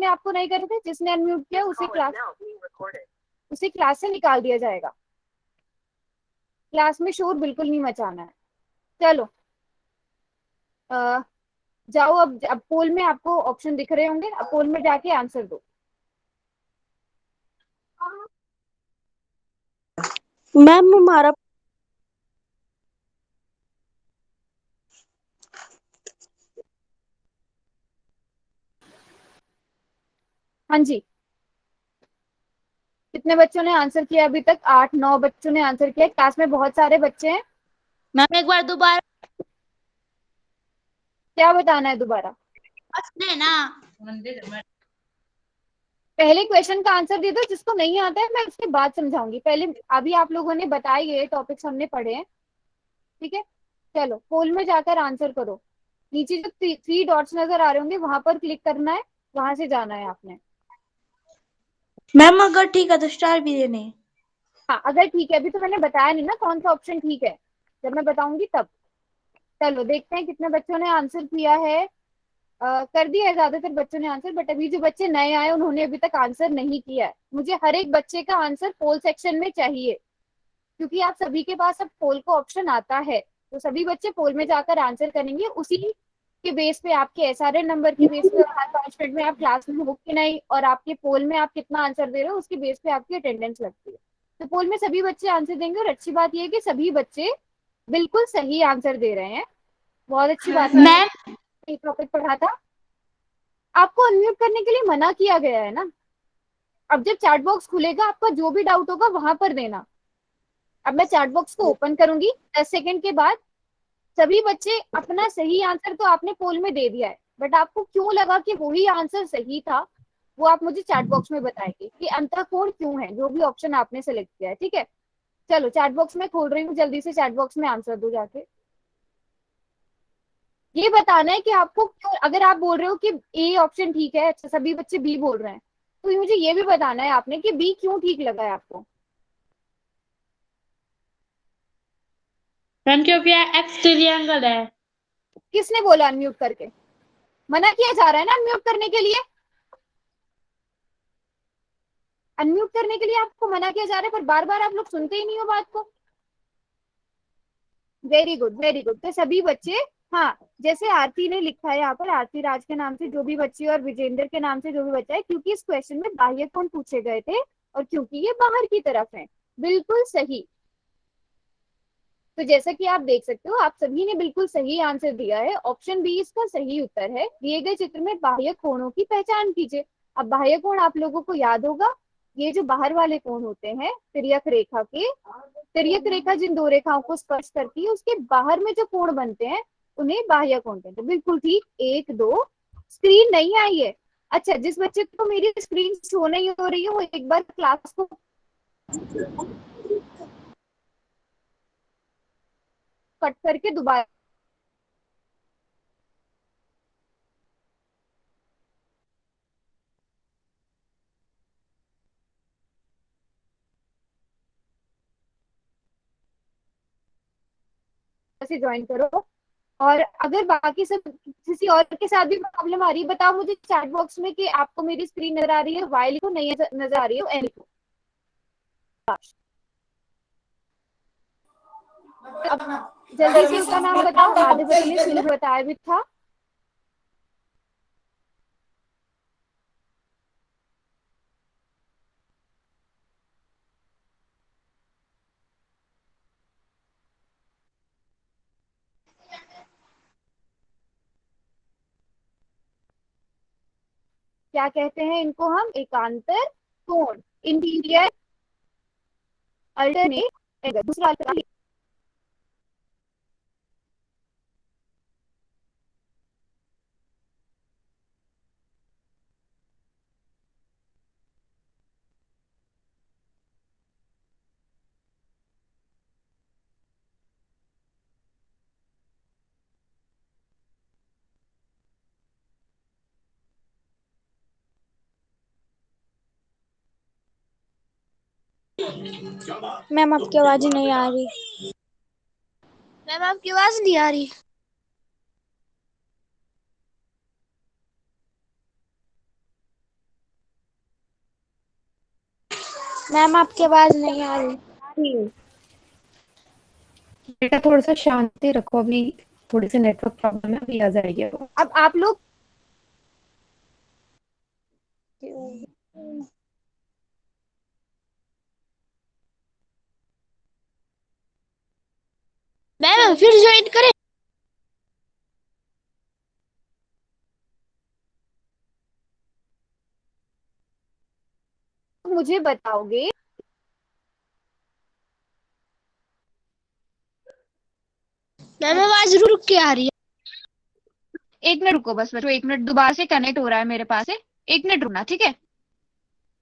अपने आप को नहीं करे थे, जिसने अनम्यूट किया उसी क्लास से निकाल दिया जाएगा। क्लास में शोर बिल्कुल नहीं मचाना है। चलो जाओ, अब पोल में आपको ऑप्शन दिख रहे होंगे, अब पोल में जाके आंसर दो। मैम हमारा हाँ जी, कितने बच्चों ने आंसर किया अभी तक? 8-9 बच्चों ने आंसर किया। क्लास में बहुत सारे बच्चे हैं। मैम एक बार दोबारा क्या बताना है दोबारा? ना। पहले क्वेश्चन का आंसर दे दो, जिसको नहीं आता है मैं उसके बाद समझाऊंगी। पहले अभी आप लोगों ने बताए, ये टॉपिक्स हमने पढ़े हैं, ठीक है। चलो पोल में जाकर आंसर करो। नीचे जो थ्री डॉट्स नजर आ रहे होंगे वहां पर क्लिक करना है, वहां से जाना है आपने। मैम अगर ठीक है तो स्टार भी देने हैं। हाँ अगर ठीक है, अभी तो मैंने बताया नहीं ना कौन सा ऑप्शन ठीक है, जब मैं बताऊंगी तब। चलो देखते हैं कितने बच्चों ने आंसर किया है। कर दिया है ज्यादातर बच्चों ने आंसर, बट अभी जो बच्चे नए आए उन्होंने अभी तक आंसर नहीं किया है। मुझे हर एक बच्चे का आंसर पोल सेक्शन में चाहिए, क्योंकि आप सभी के पास अब पोल का ऑप्शन आता है, तो सभी बच्चे पोल में जाकर आंसर करेंगे। उसी के बेस पे, आपके एसआरएन नंबर के बेस पे, और हर 5 मिनट में आप क्लास में हो कि नहीं, और आपके पोल में आप कितना आंसर दे रहे हो, उसके बेस पे आपकी अटेंडेंस लगती है। तो पोल में सभी बच्चे आंसर देंगे, और अच्छी बात यह है कि सभी बच्चे बिल्कुल सही आंसर दे रहे हैं। बहुत अच्छी बात है। मैम एक टॉपिक पढ़ा था, आपको अनम्यूट करने के लिए मना किया गया है ना। अब जब चैट बॉक्स खुलेगा, आपका जो भी डाउट होगा वहां पर देना। अब मैं चैट बॉक्स को ओपन करूंगी 10 सेकंड के बाद। सभी बच्चे अपना सही आंसर तो आपने पोल में दे दिया है, बट आपको क्यों लगा कि वही आंसर सही था, वो आप मुझे चैट बॉक्स में बताएंगे कि अंतःकोण क्यों है, जो भी ऑप्शन आपने सेलेक्ट किया है, ठीक है। चलो चैट बॉक्स में खोल रही हूँ, जल्दी से चैट बॉक्स में आंसर दो जाके। ये बताना है कि आपको क्यों, अगर आप बोल रहे हो कि ए ऑप्शन ठीक है, अच्छा सभी बच्चे बी बोल रहे हैं, तो मुझे ये भी बताना है आपने कि बी क्यों ठीक लगा है आपको। मैम क्योंकि एक्स ट्रायंगल है। किसने बोला अनम्यूट करके? मना किया जा रहा है ना अनम्यूट करने के लिए। अनम्यूट करने के लिए आपको मना किया जा रहा है, पर बार बार आप लोग सुनते ही नहीं हो बात को। Very good very good. तो सभी बच्चे, हाँ, जैसे आरती ने लिखा है यहाँ पर, आरती राज के नाम से जो भी बच्चे, और विजेंद्र के नाम से जो भी बच्चा है, क्योंकि इस क्वेश्चन में बाह्य कोण पूछे गए थे, और क्योंकि ये बाहर की तरफ है। बिल्कुल सही। तो जैसा कि आप देख सकते हो, आप सभी ने बिल्कुल सही आंसर दिया है। ऑप्शन बी इसका सही उत्तर है। दिए गए चित्र में बाह्य कोणों की पहचान कीजिए। अब बाह्य कोण आप लोगों को याद होगा, ये जो बाहर वाले कोण होते हैं तिर्यक रेखा के, तिर्यक रेखा जिन दो रेखाओं को स्पर्श करती है, उसके बाहर में जो कोण बनते हैं उन्हें बाह्य कोण कहते हैं। बिल्कुल ठीक। 1 2। स्क्रीन नहीं आई है? अच्छा, जिस बच्चे को मेरी स्क्रीन शो नहीं हो रही है, वो एक बार क्लास को कट करके दोबारा से ज्वाइन करो। और अगर बाकी सब किसी और के साथ भी प्रॉब्लम आ रही है, बताओ मुझे चैट बॉक्स में कि आपको मेरी स्क्रीन नजर आ रही है, वाई लिखो, नहीं नजर आ रही है एन लिखो। अब जल्दी से उसका नाम बताओ, आधे बच्चों ने शुरू बताया भी था। क्या कहते हैं इनको हम? एकांतर कोण, इंटीरियर अल्टरनेट। दूसरा अल्टरनेट मैम आपकी आवाज नहीं आ रही। मैम आपकी आवाज नहीं आ रही। मैम आपकी आवाज नहीं आ रही। बेटा थोड़ा सा शांति रखो, अभी थोड़ी सी नेटवर्क प्रॉब्लम है, अभी आ जाएगी। अब आप लोग मैम फिर ज्वाइन करें? मुझे बताओगे मैम आवाज रुक रुक के आ रही है। एक मिनट रुको बस बच्चों, एक मिनट, दोबारा से कनेक्ट हो रहा है मेरे पास से, एक मिनट रुकना, ठीक है।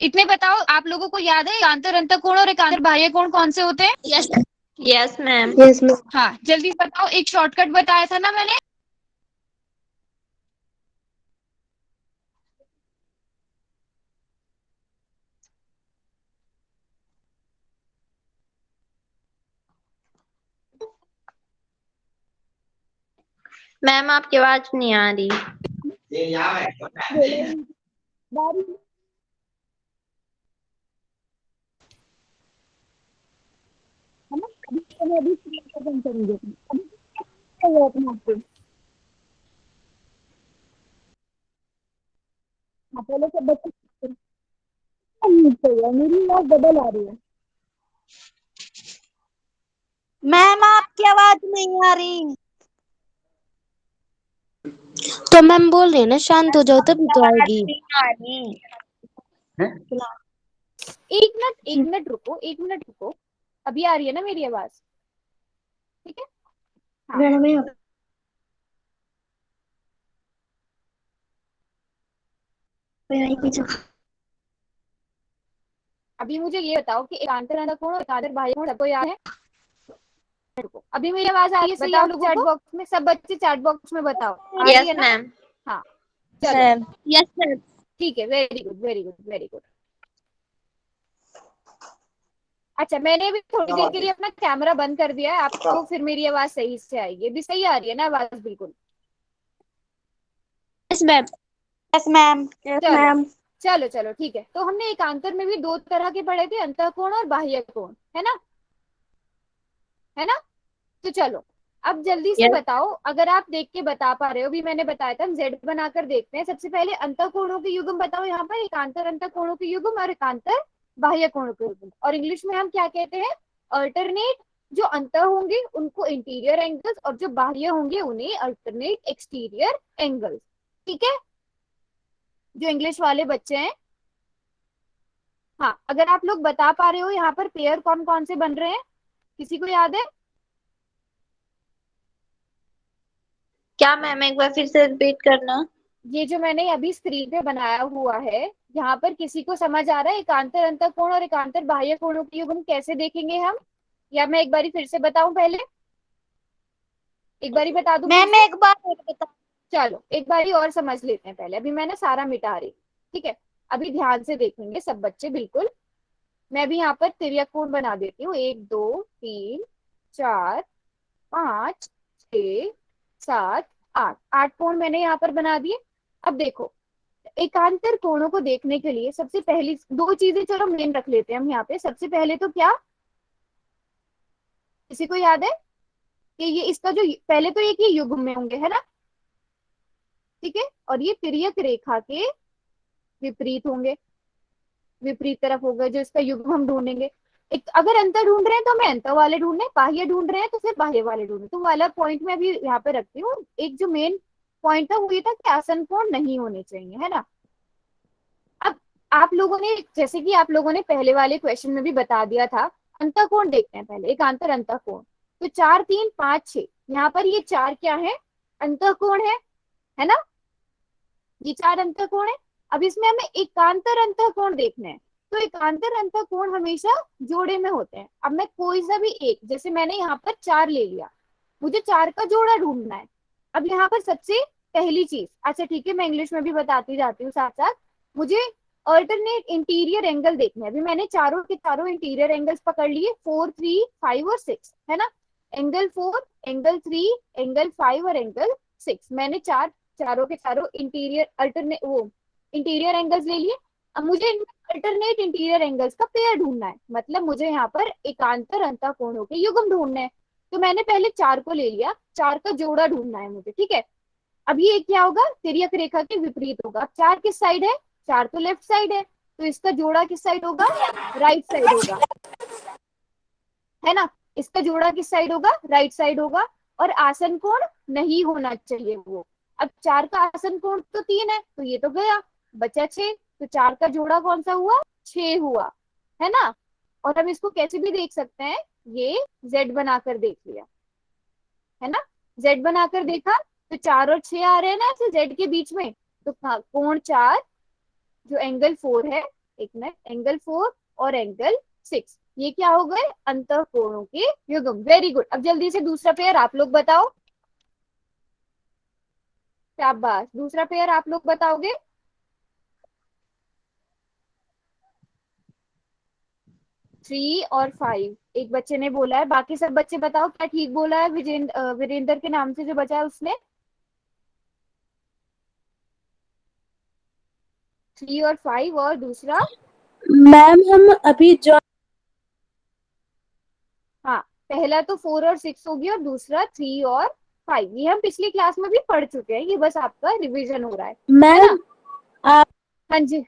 इतने बताओ, आप लोगों को याद है एकांतर अंतःकोण और एकांतर बाह्य कोण कौन से होते हैं? Yes yes ma'am. Yes ma'am. हाँ जल्दी से बताओ, एक शॉर्टकट बताया था ना मैंने। मैम आपकी आवाज नहीं आ रही। है ना, अभी screen को बंद करेंगे, अभी अपने आप को। हाँ, पहले सब बच्चे मेरी आवाज डबल आ रही है। मैम आपकी आवाज नहीं आ रही। तो मैम बोल रही है ना शांत हो जाओ तभी तो आएगी। एक मिनट रुको, एक मिनट रुको, अभी आ रही है ना मेरी आवाज? ठीक है, हाँ। अभी मुझे ये बताओ कि एकांतर अंतःकोण और एकांतर बाह्य कोण सबको याद है? रुको, अभी मेरी आवाज आ रही है सही आप लोगों को? चैट बॉक्स में सब बच्चे चैट बॉक्स में बताओ, आ रही यस है ना? मैम। हाँ चलो, मैम यस मैम। ठीक है, very good very good very good. अच्छा, मैंने भी थोड़ी देर के लिए अपना कैमरा बंद कर दिया है, आपको फिर मेरी आवाज सही से आएगी। अभी सही आ रही है ना आवाज बिल्कुल? Yes ma'am. Yes ma'am. Yes चलो मैम। चलो चलो ठीक है। तो हमने एकांतर में भी दो तरह के पढ़े थे, अंतःकोण और बाह्य कोण, है ना? है ना? तो चलो, अब जल्दी से यस बताओ, अगर आप देख के बता पा रहे हो, भी मैंने बताया था हम जेड बनाकर देखते हैं। सबसे पहले अंतःकोणों के युग्म बताओ यहाँ पर, एकांतर अंतःकोणों के युग्म और एकांतर बाह्य कोणों के युग्म। और इंग्लिश में हम क्या कहते हैं? अल्टरनेट, जो अंतर होंगे उनको इंटीरियर एंगल्स, और जो बाह्य होंगे उन्हें अल्टरनेट एक्सटीरियर एंगल्स। ठीक है, जो इंग्लिश वाले बच्चे हैं। हाँ, अगर आप लोग बता पा रहे हो यहाँ पर पेयर कौन कौन से बन रहे हैं, किसी को याद है? क्या मैम एक बार फिर से रिपीट करना। ये जो मैंने अभी स्क्रीन पे बनाया हुआ है, यहाँ पर किसी को समझ आ रहा है एकांतर अंतःकोण और एकांतर बाह्य कोणों के युग्म कैसे देखेंगे हम? या मैं एक बारी फिर से बताऊं? पहले एक बारी बता दूं फिर मैम से? एक बार बता। चलो एक बारी और समझ लेते हैं पहले, अभी मैं ना सारा मिटा रही। ठीक है, अभी ध्यान से देखेंगे सब बच्चे बिल्कुल। मैं भी यहाँ पर तिर्यक कोण बना देती हूँ, 1 2 3 4 5 6 7 8, 8 कोण मैंने यहाँ पर बना दिए। अब देखो, एकांतर कोणों को देखने के लिए सबसे पहली दो चीजें चलो मेन रख लेते हैं हम यहाँ पे। सबसे पहले तो क्या, किसी को याद है कि ये इसका जो पहले तो एक ये युग्म में होंगे, है ना? ठीक है, और ये तिर्यक रेखा के विपरीत होंगे, विपरीत तरफ होगा जो इसका युग्म हम ढूंढेंगे। एक अगर अंतर ढूंढ रहे हैं तो हमें अंतर वाले ढूंढने, बाह्य ढूंढ रहे हैं तो फिर बाह्य वाले ढूंढने। तो वाला पॉइंट में अभी यहाँ पे रखती हूँ। एक जो मेन पॉइंट था वो ये था कि आसन कोण नहीं होने चाहिए, है ना? अब आप लोगों ने, जैसे कि आप लोगों ने पहले वाले क्वेश्चन में भी बता दिया था, अंतःकोण देखते हैं पहले, एकांतर अंतःकोण। तो 4 3 5 6, यहाँ पर ये चार क्या है? अंतःकोण है ना? ये चार अंतःकोण है। अब इसमें हमें एकांतर अंतःकोण देखना है। तो एकांतर अंतःकोण हमेशा जोड़े में होते हैं। अब मैं कोई सा भी एक, जैसे मैंने यहाँ पर 4 ले लिया, मुझे 4 का जोड़ा ढूंढना है। अब यहाँ पर सबसे पहली चीज, अच्छा ठीक है मैं इंग्लिश में भी बताती जाती हूँ साथ साथ, मुझे अल्टरनेट इंटीरियर एंगल देखने हैं। अभी मैंने चारों के चारों इंटीरियर एंगल्स पकड़ लिए, 4 3 5 और 6, है ना? एंगल 4, एंगल 3, एंगल 5 और एंगल 6, मैंने चारों के चारों इंटीरियर अल्टरनेट वो इंटीरियर एंगल्स ले लिए। अब मुझे अल्टरनेट इंटीरियर एंगल्स का पेयर ढूंढना है, मतलब मुझे यहाँ पर एकांतर अंतःकोणों के युग्म ढूंढने हैं। तो मैंने पहले 4 को ले लिया, 4 का जोड़ा ढूंढना है मुझे, ठीक है। अब ये क्या होगा, तिर्यक रेखा के विपरीत होगा। 4 किस साइड है, 4 तो लेफ्ट साइड है, तो इसका जोड़ा किस साइड होगा, राइट साइड होगा, है ना। इसका जोड़ा किस साइड होगा, राइट साइड होगा। और आसन कोण नहीं होना चाहिए वो। अब 4 का आसन कोण तो 3 है, तो ये तो गया, बचा 6। तो 4 का जोड़ा कौन सा हुआ, 6 हुआ, है ना। और हम इसको कैसे भी देख सकते हैं, ये z बनाकर देख लिया, है ना। z बनाकर देखा तो 4 और 6 आ रहे हैं ना ऐसे z के बीच में। तो कोण 4 जो एंगल 4 है, एक मिनट, एंगल 4 और एंगल 6, ये क्या हो गए, अंतःकोणों के युग्म। Very good. अब जल्दी से दूसरा पेयर आप लोग बताओ। शाबाश, दूसरा पेयर आप लोग बताओगे। 3 और 5 एक बच्चे ने बोला है, बाकी सब बच्चे बताओ क्या ठीक बोला है। वीरेंद्र के नाम से जो बचा है उसने 3 और 5, और दूसरा मैम हम अभी जो हाँ, पहला तो 4 और 6 होगी, और दूसरा 3 और 5। ये हम पिछली क्लास में भी पढ़ चुके हैं, ये बस आपका रिवीजन हो रहा है ना। मैम आप हाँ जी,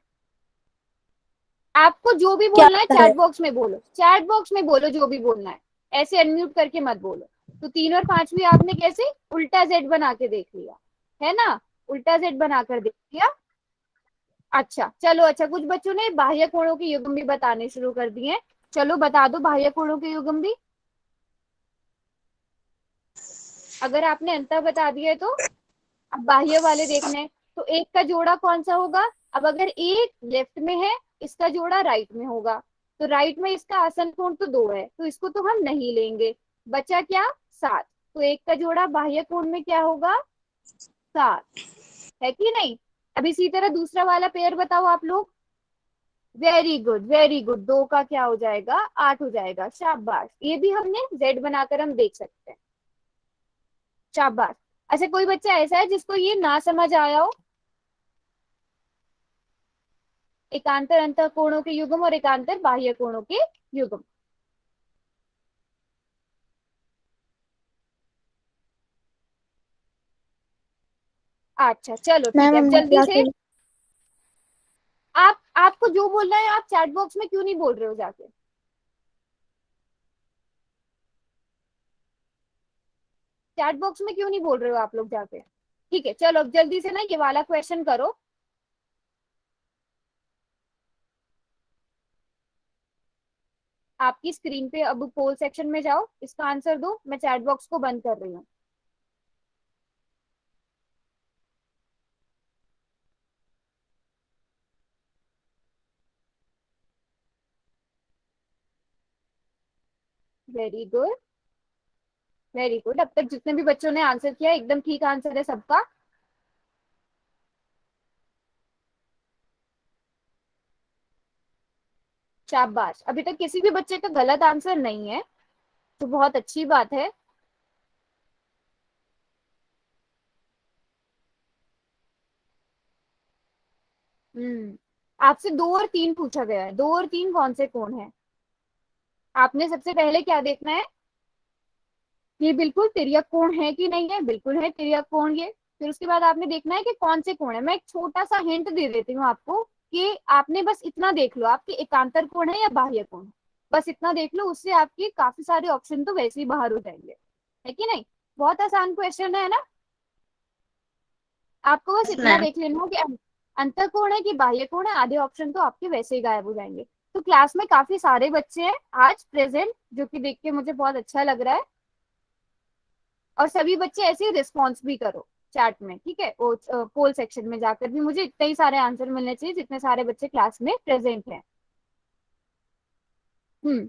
आपको जो भी क्या बोलना है करें? चैट बॉक्स में बोलो, चैट बॉक्स में बोलो जो भी बोलना है, ऐसे अनम्यूट करके मत बोलो। तो 3 और 5 भी आपने कैसे उल्टा जेड बना के देख लिया, है ना, उल्टा जेड बनाकर देख लिया। अच्छा चलो, अच्छा कुछ बच्चों ने बाह्य कोणों के युग्म भी बताने शुरू कर दिए हैं। चलो बता दो बाह्य कोणों के युग्म भी, अगर आपने अंतर बता दिया है तो। अब बाह्य वाले देखने हैं, तो एक का जोड़ा कौन सा होगा। अब अगर एक लेफ्ट में है, इसका जोड़ा राइट में होगा, तो राइट में इसका आसन कोण तो 2 है, तो इसको तो हम नहीं लेंगे। बचा क्या, 7। तो एक का जोड़ा बाह्य कोण में क्या होगा, 7, है कि नहीं। अब इसी तरह दूसरा वाला पेयर बताओ आप लोग। Very good, very good. 2 का क्या हो जाएगा, 8 हो जाएगा। शाबाश, ये भी हमने जेड बनाकर हम देख सकते हैं। शाबाश। अच्छा कोई बच्चा ऐसा है जिसको ये ना समझ आया हो, एकांतर अंतःकोणों के युग्म और एकांतर बाह्य कोणों के युग्म। अच्छा चलो ठीक मैम है, अब हमने जल्दी क्या से किया? आपको जो बोलना है आप चैट बॉक्स में क्यों नहीं बोल रहे हो जाके। चैट बॉक्स में क्यों नहीं बोल रहे हो आप लोग जाके। ठीक है चलो, अब जल्दी से ना ये वाला क्वेश्चन करो। आपकी स्क्रीन पे अब पोल सेक्शन में जाओ, इसका आंसर दो, मैं चैट बॉक्स को बंद कर रही हूँ। Very good, very good. अब तक जितने भी बच्चों ने आंसर किया एकदम ठीक आंसर है सबका। शाबाश, अभी तक किसी भी बच्चे का गलत आंसर नहीं है, तो बहुत अच्छी बात है। आपसे 2 और 3 पूछा गया है, 2 और 3 कौन से कोण है। आपने सबसे पहले क्या देखना है, ये बिल्कुल तिर्यक कोण है कि नहीं है, बिल्कुल है तिर्यक कोण ये। फिर उसके बाद आपने देखना है कि कौन से कोण है। मैं एक छोटा सा हिंट दे देती हूँ आपको, कि आपने बस इतना देख लो आपके एकांतर कोण है या बाह्य कोण है, बस इतना देख लो, उससे आपके काफी सारे ऑप्शन तो वैसे ही बाहर हो जाएंगे, है कि नहीं। बहुत आसान क्वेश्चन है ना, आपको बस इतना मैम देख लेना हो कि अंतर कोण है कि बाह्य कोण है, आधे ऑप्शन तो आपके वैसे ही गायब हो जाएंगे। तो क्लास में काफी सारे बच्चे हैं आज प्रेजेंट, जो कि देख के मुझे बहुत अच्छा लग रहा है। और सभी बच्चे ऐसे ही रिस्पॉन्स भी करो चैट में, ठीक है, वो पोल सेक्शन में जाकर भी मुझे इतने ही सारे आंसर मिलने चाहिए जितने सारे बच्चे क्लास में प्रेजेंट हैं। हम्म,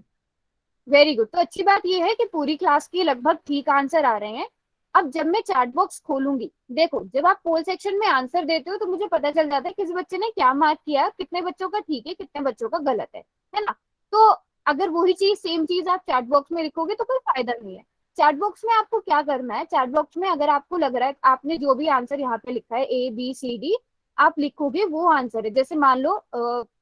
वेरी गुड। तो अच्छी बात यह है कि पूरी क्लास के लगभग ठीक आंसर आ रहे हैं। अब जब मैं चैट बॉक्स खोलूंगी, देखो जब आप पोल सेक्शन में आंसर देते हो तो मुझे पता चल जाता है किस बच्चे ने क्या मार्क किया, कितने बच्चों का ठीक है, कितने बच्चों का गलत है ना। तो अगर वही चीज सेम चीज आप चैट बॉक्स में लिखोगे तो कोई फायदा नहीं है। चैट बॉक्स में आपको क्या करना है, चैट बॉक्स में अगर आपको लग रहा है आपने जो भी आंसर यहाँ पे लिखा है A B C D, आप लिखोगे वो आंसर है। जैसे मान लो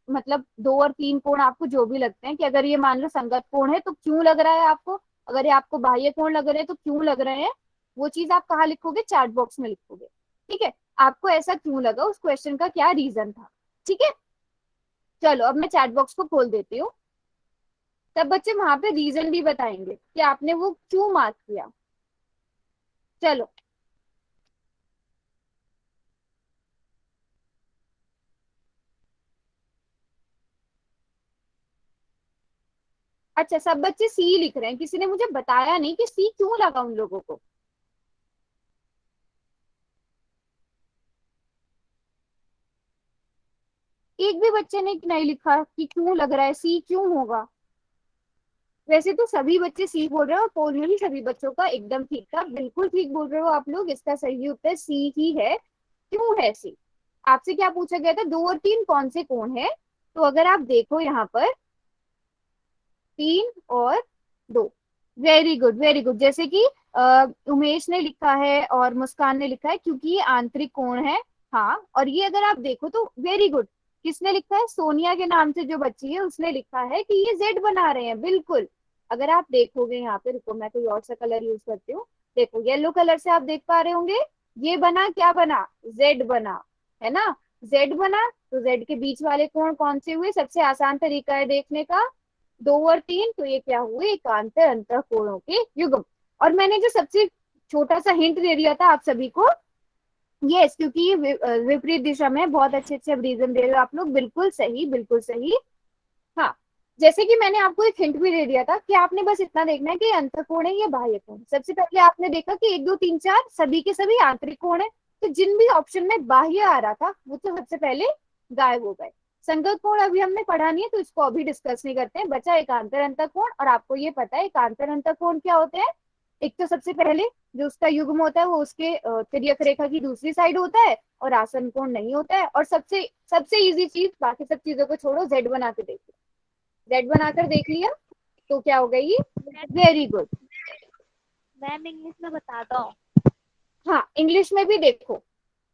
मतलब 2 और 3 कोण आपको जो भी लगते हैं, कि अगर ये मान लो संगत कोण है तो क्यों लग रहा है आपको, अगर ये आपको बाह्य कोण लग रहे हैं तो क्यों लग रहे हैं, वो चीज आप कहाँ लिखोगे, चैट बॉक्स में लिखोगे। ठीक है, आपको ऐसा क्यों लगा, उस क्वेश्चन का क्या रीजन था। ठीक है, चलो अब मैं चैट बॉक्स को खोल देती हूँ। तब बच्चे वहां पे रीजन भी बताएंगे कि आपने वो क्यों मार्क किया। चलो, अच्छा सब बच्चे सी लिख रहे हैं, किसी ने मुझे बताया नहीं कि सी क्यों लगा उन लोगों को। एक भी बच्चे ने नहीं लिखा कि क्यों लग रहा है, सी क्यों होगा। वैसे तो सभी बच्चे सी बोल रहे हो, और पोल में भी सभी बच्चों का एकदम ठीक था, बिल्कुल ठीक बोल रहे हो आप लोग। इसका सही उत्तर सी ही है। क्यों है सी। आपसे क्या पूछा गया था, 2 और 3 कौन से कोण है। तो अगर आप देखो यहाँ पर 3 और 2, वेरी गुड वेरी गुड। जैसे कि उमेश ने लिखा है और मुस्कान ने लिखा है क्योंकि ये आंतरिक कोण है। हाँ, और ये अगर आप देखो तो वेरी गुड, किसने लिखा है, सोनिया के नाम से जो बच्ची है उसने लिखा है कि ये जेड बना रहे हैं, बिल्कुल। अगर आप देखोगे यहाँ पे, रुको मैं कोई और सा कलर यूज करती हूँ। देखो येलो कलर से आप देख पा रहे होंगे, ये बना, क्या बना, जेड बना, है ना। जेड बना, तो जेड के बीच वाले कोण कौन से हुए, सबसे आसान तरीका है देखने का, 2 और 3, तो ये क्या हुए, एकांतर अंतःकोणों के युग्म। और मैंने जो सबसे छोटा सा हिंट दे दिया था आप सभी को, यस, क्योंकि ये विपरीत दिशा में, बहुत अच्छे अच्छे रीजन दे रहे हो आप लोग, बिल्कुल सही बिल्कुल सही। हाँ, जैसे कि मैंने आपको एक हिंट भी दे दिया था कि आपने बस इतना देखना है कि ये अंतःकोण है या बाह्य कोण। सबसे पहले आपने देखा कि 1 2 3 4 सभी के सभी आंतरिक कोण है, तो जिन भी ऑप्शन में बाह्य आ रहा था वो तो सबसे पहले गायब हो गए। संगत कोण अभी हमने पढ़ा नहीं है, तो इसको अभी डिस्कस नहीं करते हैं, बचा एकांतर अंतःकोण। और आपको ये पता है एकांतर अंतःकोण क्या होते हैं। एक तो सबसे पहले जो उसका युग्म होता है वो उसके तिर्यक रेखा की दूसरी साइड होता है, और आसन कोण नहीं होता है। और सबसे सबसे इजी चीज, बाकी सब चीजों को छोड़ो, जेड बना के देखो। जेड बनाकर देख लिया तो क्या हो गई, वेरी गुड। मैम इंग्लिश में बता दो। हाँ, इंग्लिश में भी देखो,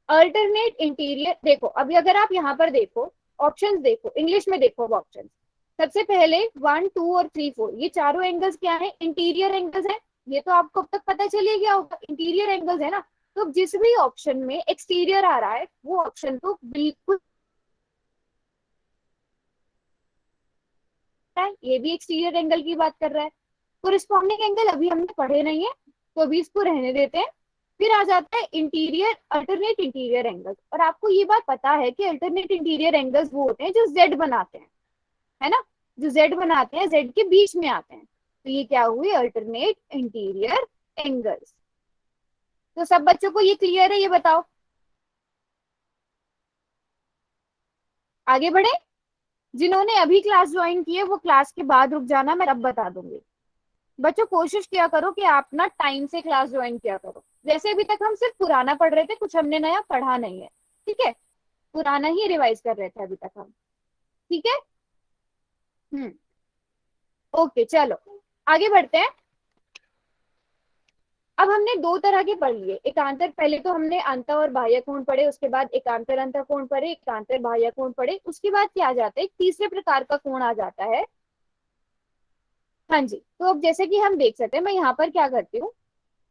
अल्टरनेट इंटीरियर। देखो अभी अगर आप यहाँ पर देखो, ऑप्शंस देखो, इंग्लिश में देखो ऑप्शन। सबसे पहले 1 2 और 3 4, ये चारों एंगल्स क्या है, इंटीरियर एंगल्स है। ये तो आपको अब तक पता चलिए गया होगा, इंटीरियर एंगल्स है ना। तो जिस भी ऑप्शन में एक्सटीरियर आ रहा है वो ऑप्शन तो बिल्कुल है, ये भी एक्सटीरियर एंगल की बात कर रहा है। कोरिस्पॉन्डिंग एंगल अभी हमने पढ़े नहीं है, तो अभी इसको रहने देते हैं। फिर आ जाता है इंटीरियर, अल्टरनेट इंटीरियर एंगल्स। और आपको ये बात पता है कि अल्टरनेट इंटीरियर एंगल्स वो होते हैं जो जेड बनाते हैं, है ना। जो जेड बनाते हैं, जेड के बीच में आते हैं, तो ये क्या हुए, अल्टरनेट इंटीरियर एंगल्स। तो सब बच्चों को ये क्लियर है, ये बताओ। आगे बढ़े, जिन्होंने अभी क्लास ज्वाइन की है वो क्लास के बाद रुक जाना, मैं अब बता दूंगी। बच्चों कोशिश किया करो कि आप ना टाइम से क्लास ज्वाइन किया करो। जैसे अभी तक हम सिर्फ पुराना पढ़ रहे थे, कुछ हमने नया पढ़ा नहीं है। ठीक है, पुराना ही रिवाइज कर रहे थे अभी तक हम। ठीक है, हम्म, ओके चलो आगे बढ़ते हैं। अब हमने 2 तरह के पढ़ लिए, एकांतर, पहले तो हमने अंत और बाह्य कोण पढ़े, उसके बाद एकांतर अंत कोण पढ़े, एकांतर बाह्य कोण पढ़े, उसके बाद क्या आ जाता है, एक तीसरे प्रकार का कोण आ जाता है। हाँ जी, तो अब जैसे कि हम देख सकते हैं, मैं यहाँ पर क्या करती हूँ,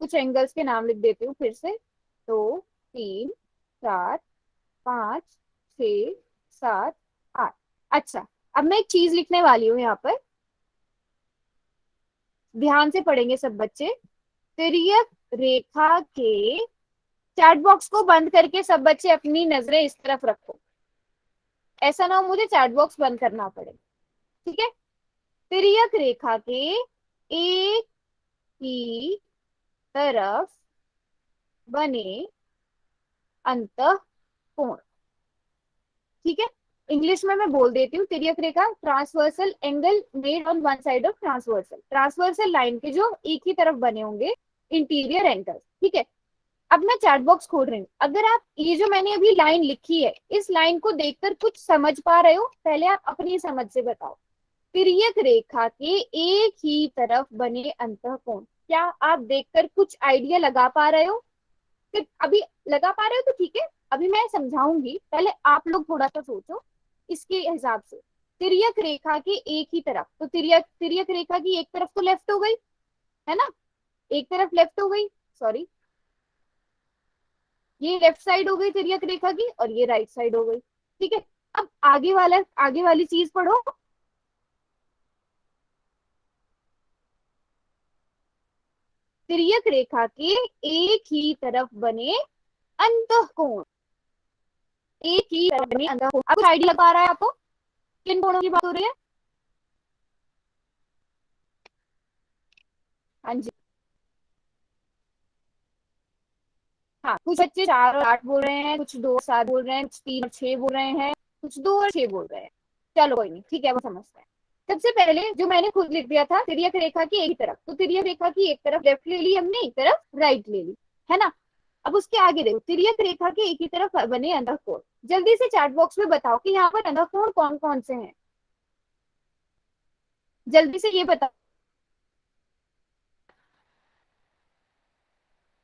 कुछ एंगल्स के नाम लिख देती हूँ फिर से। 2 3 4 5 6 7 8। अच्छा, अब मैं एक चीज लिखने वाली हूँ यहाँ पर, ध्यान से पढ़ेंगे सब बच्चे। तिर्यक रेखा के, चैट बॉक्स को बंद करके सब बच्चे अपनी नजरें इस तरफ रखो, ऐसा ना हो मुझे चैट बॉक्स बंद करना पड़े। ठीक है, तिर्यक रेखा के एक ही तरफ बने अंतःकोण। ठीक है, इंग्लिश में मैं बोल देती हूँ, तिर्यक रेखा, transversal angle made on one side of transversal, transversal line के जो एक ही तरफ बने होंगे, इंटीरियर एंगल। ठीक है, अब मैं चैट बॉक्स खोल रही हूँ, अगर आप ये जो मैंने अभी लाइन लिखी है, इस लाइन को देखकर कुछ समझ पा रहे हो, पहले आप अपनी समझ से बताओ। तिर्यक रेखा के एक ही तरफ बने अंतःकोण, क्या आप देखकर कुछ आइडिया लगा पा रहे हो। सिर्फ अभी लगा पा रहे हो तो ठीक है, अभी मैं समझाऊंगी, पहले आप लोग थोड़ा सा सोचो। इसके हिसाब से तिर्यक रेखा के एक ही तरफ, तो तिर्यक तिर्यक रेखा की एक तरफ तो लेफ्ट हो गई है ना, एक तरफ लेफ्ट हो गई, सॉरी ये लेफ्ट साइड हो गई तिर्यक रेखा की और ये राइट साइड हो गई। ठीक है, अब आगे वाली चीज पढ़ो। तिर्यक रेखा के एक ही तरफ बने अंतःकोण, एक ही तरफ बने अंतःकोण। अब कुछ आइडिया लगा रहा है आपको किन कोणों की बात हो रही है? हाँ जी, हाँ कुछ बच्चे 4 और 8 बोल रहे हैं, कुछ 2 और 7 बोल रहे हैं, कुछ 3 और 6 बोल रहे हैं, कुछ 2 और 6 बोल रहे हैं। चलो कोई नहीं, ठीक है वो समझते हैं। सबसे पहले जो मैंने खुद लिख दिया था तिर्यक रेखा की एक तरफ, तो तिर्यक रेखा की एक तरफ लेफ्ट ले ली हमने, एक तरफ राइट ले ली, है ना। अब उसके आगे देखो, तिर्यक रेखा के एक ही तरफ बने अंतःकोण। जल्दी से चैट बॉक्स में बताओ कि यहाँ पर अंतःकोण कौन कौन से हैं, जल्दी से ये बताओ,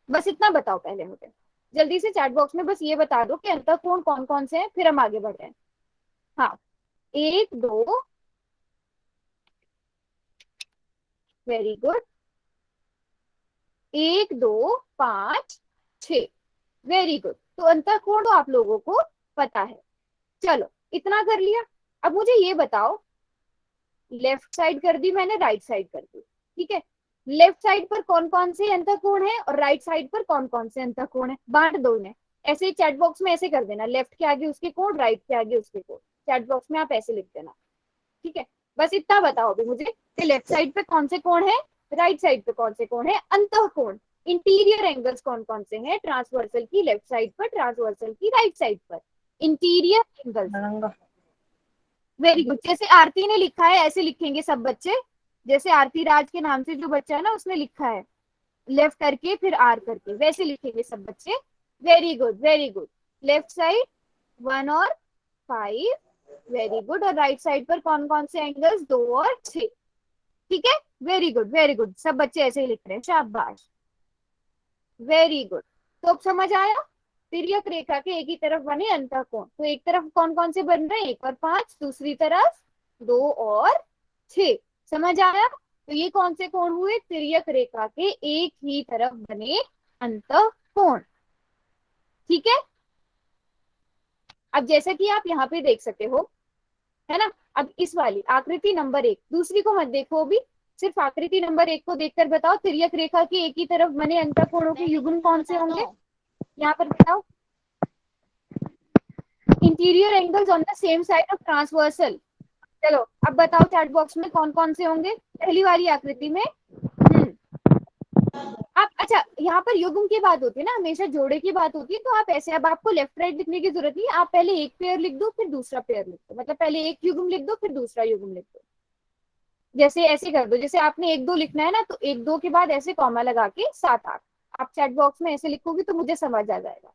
बस इतना बताओ पहले मुझे, जल्दी से चैट बॉक्स में बस ये बता दो कि अंतःकोण कौन कौन से हैं, फिर हम आगे बढ़ रहे हैं। हाँ, 1 2, वेरी गुड, 1 2 5 6, वेरी गुड। तो अंतःकोण तो आप लोगों को पता है। चलो इतना कर लिया, अब मुझे ये बताओ, लेफ्ट साइड कर दी मैंने, राइट साइड कर दी, ठीक है। लेफ्ट साइड पर कौन कौन से अंतःकोण है और राइट साइड पर कौन कौन से अंतःकोण है, बांट दो इन्हें। ऐसे ही चैट बॉक्स में ऐसे कर देना, लेफ्ट के आगे उसके कोण, राइट के आगे उसके कोण, चैट बॉक्स में आप ऐसे लिख देना, ठीक है। बस इतना बताओ अभी मुझे कि लेफ्ट साइड पे कौन से कोण है, राइट साइड पे कौन से कोण है, अंतःकोण इंटीरियर एंगल्स कौन कौन से हैं, ट्रांसवर्सल की लेफ्ट साइड पर, ट्रांसवर्सल की राइट साइड पर, इंटीरियर एंगल्स। वेरी गुड, जैसे आरती ने लिखा है ऐसे लिखेंगे सब बच्चे, जैसे आरती राज के नाम से जो बच्चा है ना उसने लिखा है, लेफ्ट करके फिर आर करके, वैसे लिखेंगे सब बच्चे। Very good very good, left side 1 और 5, वेरी गुड, और राइट साइड पर कौन कौन से एंगल्स, 2 और 6, ठीक है। वेरी गुड, सब बच्चे ऐसे ही लिख रहे हैं, शाबाश, वेरी गुड। तो अब समझ आया, तिर्यक रेखा के एक ही तरफ बने अंतःकोण, तो एक तरफ कौन कौन से बन रहे हैं, 1 और 5, दूसरी तरफ 2 और 6, समझ आया। तो ये कौन से कोण हुए, तिर्यक रेखा के एक ही तरफ बने अंतःकोण, ठीक है। अब जैसा कि आप यहाँ पे देख सकते हो, है ना। अब इस वाली आकृति नंबर 1, दूसरी को मत देखो अभी, सिर्फ आकृति नंबर 1 को देखकर बताओ तिर्यक रेखा के एक ही तरफ बने अंतःकोणों के युग्म कौन से होंगे, यहाँ पर बताओ। Interior angles on the same side of transversal. चलो अब बताओ चैट बॉक्स में कौन कौन से होंगे पहली वाली आकृति में। आप अच्छा, यहाँ पर युग्म की बात होती है ना, हमेशा जोड़े की बात होती है, तो आप ऐसे, अब आपको लेफ्ट राइट लिखने की जरूरत नहीं है, आप पहले एक पेयर लिख दो फिर दूसरा पेयर लिख दो, मतलब पहले एक युग्म लिख दो फिर दूसरा युग्म लिख दो, जैसे ऐसे कर दो, जैसे आपने 1 2 लिखना है ना, तो 1 2 के बाद ऐसे कॉमा लगा के 7 8, आप चैट बॉक्स में ऐसे लिखोगे तो मुझे समझ आ जाएगा।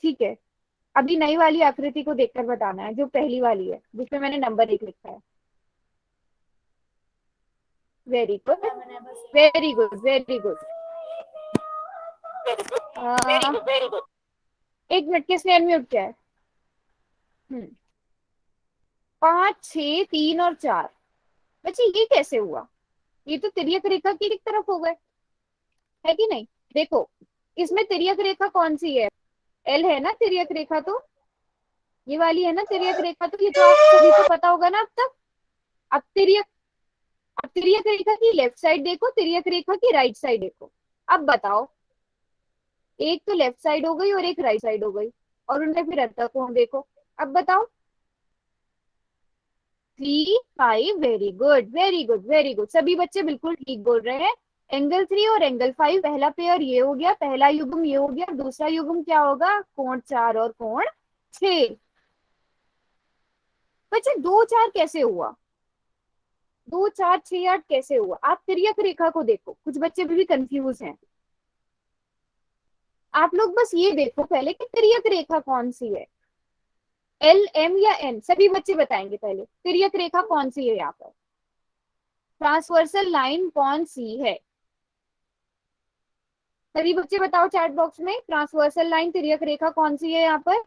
ठीक है, अभी नई वाली आकृति को देखकर बताना है, जो पहली वाली है जिसमें मैंने नंबर 1 लिखा है। Very good very good very good, एक मिनट, किसने अनम्यूट किया है? 5 6 3 और 4, बच्चे ये कैसे हुआ, ये तो तिर्यक रेखा की एक तरफ हो गए, है कि नहीं। देखो इसमें तिर्यक रेखा कौन सी है, एल है ना तिर्यक रेखा, तो ये वाली है ना तिर्यक रेखा, तो ये तो आप सभी को पता होगा ना अब तक। अब तिर्यक, अब तिर्यक रेखा की लेफ्ट साइड देखो, तिर्यक रेखा की राइट साइड देखो, अब बताओ, एक तो लेफ्ट साइड हो गई और एक राइट साइड हो गई, और उनमें फिर अंतःकोण देखो, अब बताओ। 3 5, very good very good very good, सभी बच्चे बिल्कुल ठीक बोल रहे हैं। एंगल 3 और एंगल 5, पहला पेयर ये हो गया, पहला युग्म ये हो गया, दूसरा युग्म क्या होगा, कोण 4 और कोण 6। बच्चे 2 4 कैसे हुआ, 2 4 6 8 कैसे हुआ, आप तिर्यक रेखा को देखो, कुछ बच्चे भी कंफ्यूज हैं। आप लोग बस ये देखो पहले कि तिर्यक रेखा कौन सी है, एल एम या एन, सभी बच्चे बताएंगे पहले तिर्यक रेखा कौन सी है, यहाँ पर ट्रांसवर्सल लाइन कौन सी है, सभी बच्चे बताओ चैट बॉक्स में, ट्रांसवर्सल लाइन तिर्यक रेखा कौन सी है यहाँ पर?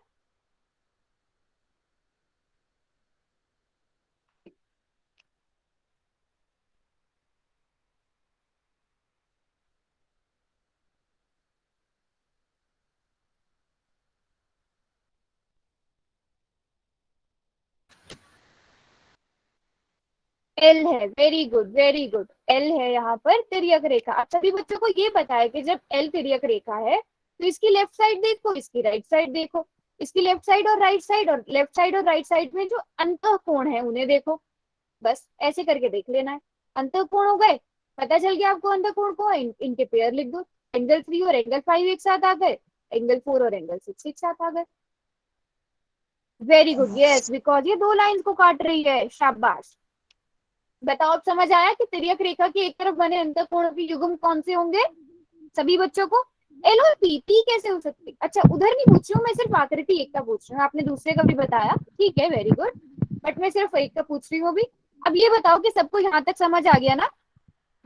एल है, very good very good, L है यहाँ पर तिर्यक रेखा। अब सभी बच्चों को ये पता है कि जब एल तिर्यक रेखा है तो इसकी लेफ्ट साइड देखो, इसकी राइट साइड देखो, इसकी लेफ्ट साइड और राइट साइड, और लेफ्ट साइड और राइट साइड में जो अंतःकोण है उन्हें देखो। बस ऐसे करके देख लेना है। अंतःकोण हो गए, पता चल गया आपको अंतःकोण को, इनके पेयर लिख दो। एंगल 3 और एंगल 5 एक साथ आ गए, एंगल 4 और एंगल 6 एक साथ आ गए। वेरी गुड, यस, बिकॉज ये दो लाइंस को काट रही है, शाबाश। बताओ अब समझ आया कि तिर्यक रेखा के एक तरफ बने अंतःकोण के युग्म कौन से होंगे सभी बच्चों को? एल और पी, पी कैसे हो सकती? अच्छा उधर नहीं पूछ रही हूँ मैं, सिर्फ आकृति एक का पूछ रही हूँ, आपने दूसरे का भी बताया, ठीक है वेरी गुड, बट मैं सिर्फ एक का पूछ रही हूँ अभी। अब ये बताओ कि सबको यहाँ तक समझ आ गया ना?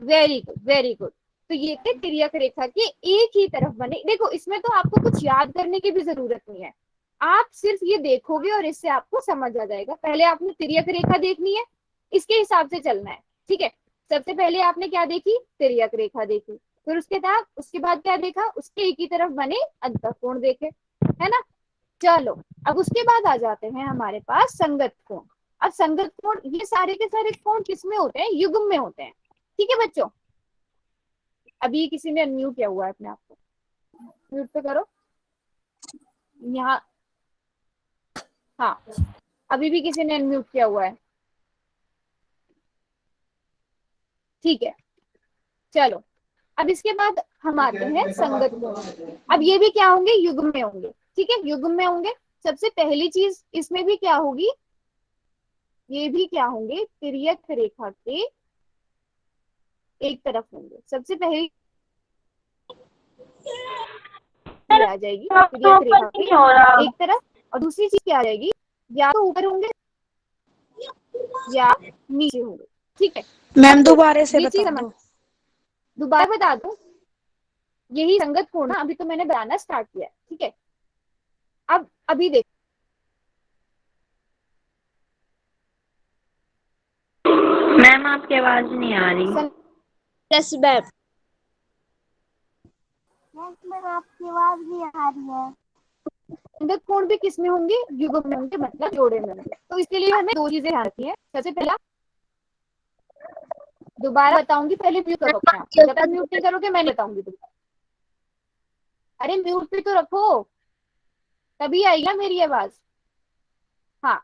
Very good very good. तो ये थे तिर्यक रेखा के एक ही तरफ बने। देखो इसमें तो आपको कुछ याद करने की भी जरूरत नहीं है, आप सिर्फ ये देखोगे और इससे आपको समझ आ जाएगा। पहले आपने तिर्यक रेखा देखनी है, इसके हिसाब से चलना है, ठीक है। सबसे पहले आपने क्या देखी? तिर्यक रेखा देखी, फिर उसके बाद क्या देखा? उसके एक ही तरफ बने अंतःकोण देखे, है ना। चलो अब उसके बाद आ जाते हैं हमारे पास संगत कोण। अब संगत कोण, ये सारे के सारे कोण किसमें होते हैं? युग्म में होते हैं, ठीक है बच्चों। अभी किसी ने अनम्यूट किया हुआ है अपने आप को, म्यूट पे करो यहाँ। हाँ, अभी भी किसी ने अनम्यूट किया हुआ है, ठीक है। चलो अब इसके बाद हम आते हैं संगत कोण। अब ये भी क्या होंगे? युग्म में होंगे, ठीक है, युग्म में होंगे। सबसे पहली चीज इसमें भी क्या होगी? ये भी क्या होंगे? तिर्यक रेखा के एक तरफ होंगे। सबसे पहली ये आ जाएगी तिर्यक रेखा के एक तरफ, और दूसरी चीज क्या आ जाएगी? या तो ऊपर होंगे या नीचे होंगे, ठीक है। मैम दोबारा से ये चीज बता दो। दोबारा बता दो, यही संगत कोण ना, अभी तो मैंने बताना स्टार्ट किया है, ठीक है। अब अभी देखो, मैम आपकी आवाज नहीं आ रही। Yes ma'am. आपकी आवाज भी आ रही है। संगत कोण भी किस में होंगे? युग्म में होंगे, मतलब जोड़े में होंगे। तो इसके लिए हमें दो चीजें ध्यान रखनी है। सबसे पहला, दोबारा बताऊंगी, पहले म्यूट करो अपने आप। जब तक म्यूट नहीं करोगे मैं बताऊंगी दोबारा। अरे म्यूट पे तो रखो, तभी आएगी ना मेरी आवाज। हाँ,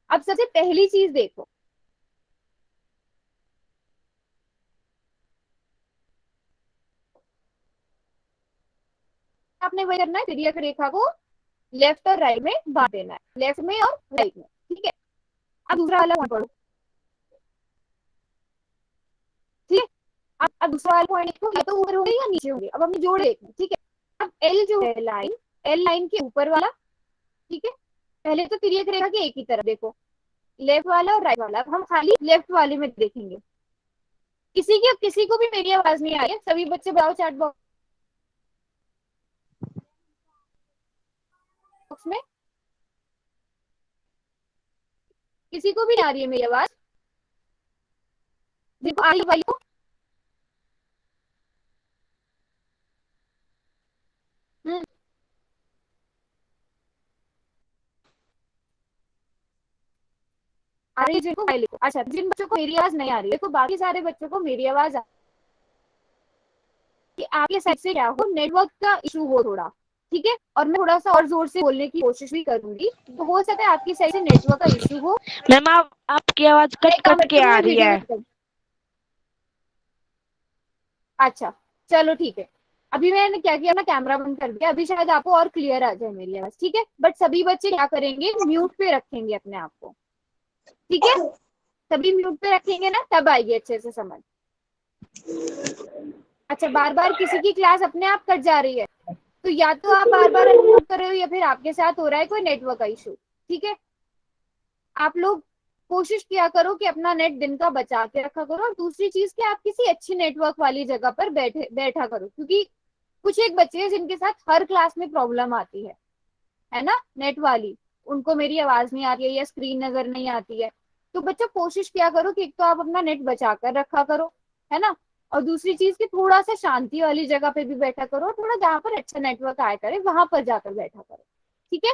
अब सबसे पहली चीज देखो, आपने वही करना है, तिर्यक रेखा को लेफ्ट और राइट में बांट देना है, लेफ्ट में और राइट में, ठीक है। अब दूसरा वाला पॉइंट पढ़ो, ठीक है। अब दूसरा वाला पॉइंट देखो, या तो ऊपर होंगे या नीचे होंगे। अब हमने जोड़ देखना, ठीक है। अब एल जो है लाइन, एल लाइन के ऊपर वाला, ठीक है। पहले तो तिर्यक रेखा के एक ही तरफ देखो, लेफ्ट वाला और राइट वाला। अब हम खाली लेफ्ट वाले में देखेंगे। किसी को भी मेरी आवाज नहीं आ रही है? सभी बच्चे बताओ चैट बॉक्स में, किसी को भी नहीं आ रही है मेरी आवाज? देखो आ रही वाली को, आ रही है जिनको फाइल लिखो। अच्छा, जिन बच्चों को मेरी आवाज नहीं आ रही है, तो बाकी सारे बच्चों को मेरी आवाज आ कि आपके साइड से क्या हो, नेटवर्क का इशू हो थोड़ा, ठीक है। और मैं थोड़ा सा और जोर से बोलने की कोशिश भी करूंगी, तो हो सकता है आपकी साइड से नेटवर्क का इशू हो। मैम आपकी आवाज कट कट के आ रही है। अच्छा चलो ठीक है, अभी मैंने क्या किया, अपना कैमरा बंद कर दिया, अभी शायद आपको और क्लियर आ जाए मेरी आवाज, ठीक है। बट सभी बच्चे क्या करेंगे? म्यूट पे रखेंगे अपने आप को, ठीक है। सभी म्यूट पे रखेंगे ना, तब आएगी अच्छे से समझ। अच्छा, बार बार किसी की क्लास अपने आप कट जा रही है, तो या तो आप बार बार अनम्यूट कर रहे हो या फिर आपके साथ हो रहा है कोई नेटवर्क का इशू, ठीक है। आप लोग कोशिश किया करो कि अपना नेट दिन का बचा के रखा करो, और दूसरी चीज कि आप किसी अच्छी नेटवर्क वाली जगह पर बैठा करो, क्योंकि कुछ एक बच्चे हैं जिनके साथ हर क्लास में प्रॉब्लम आती है ना, नेट वाली, उनको मेरी आवाज नहीं आ रही है या स्क्रीन नजर नहीं आती है। तो बच्चा कोशिश क्या करो कि एक तो आप अपना नेट बचा कर रखा करो, है ना, और दूसरी चीज कि थोड़ा सा शांति वाली जगह पे भी बैठा करो, थोड़ा जहाँ पर अच्छा नेटवर्क आया करे वहां पर जाकर बैठा करो, ठीक है।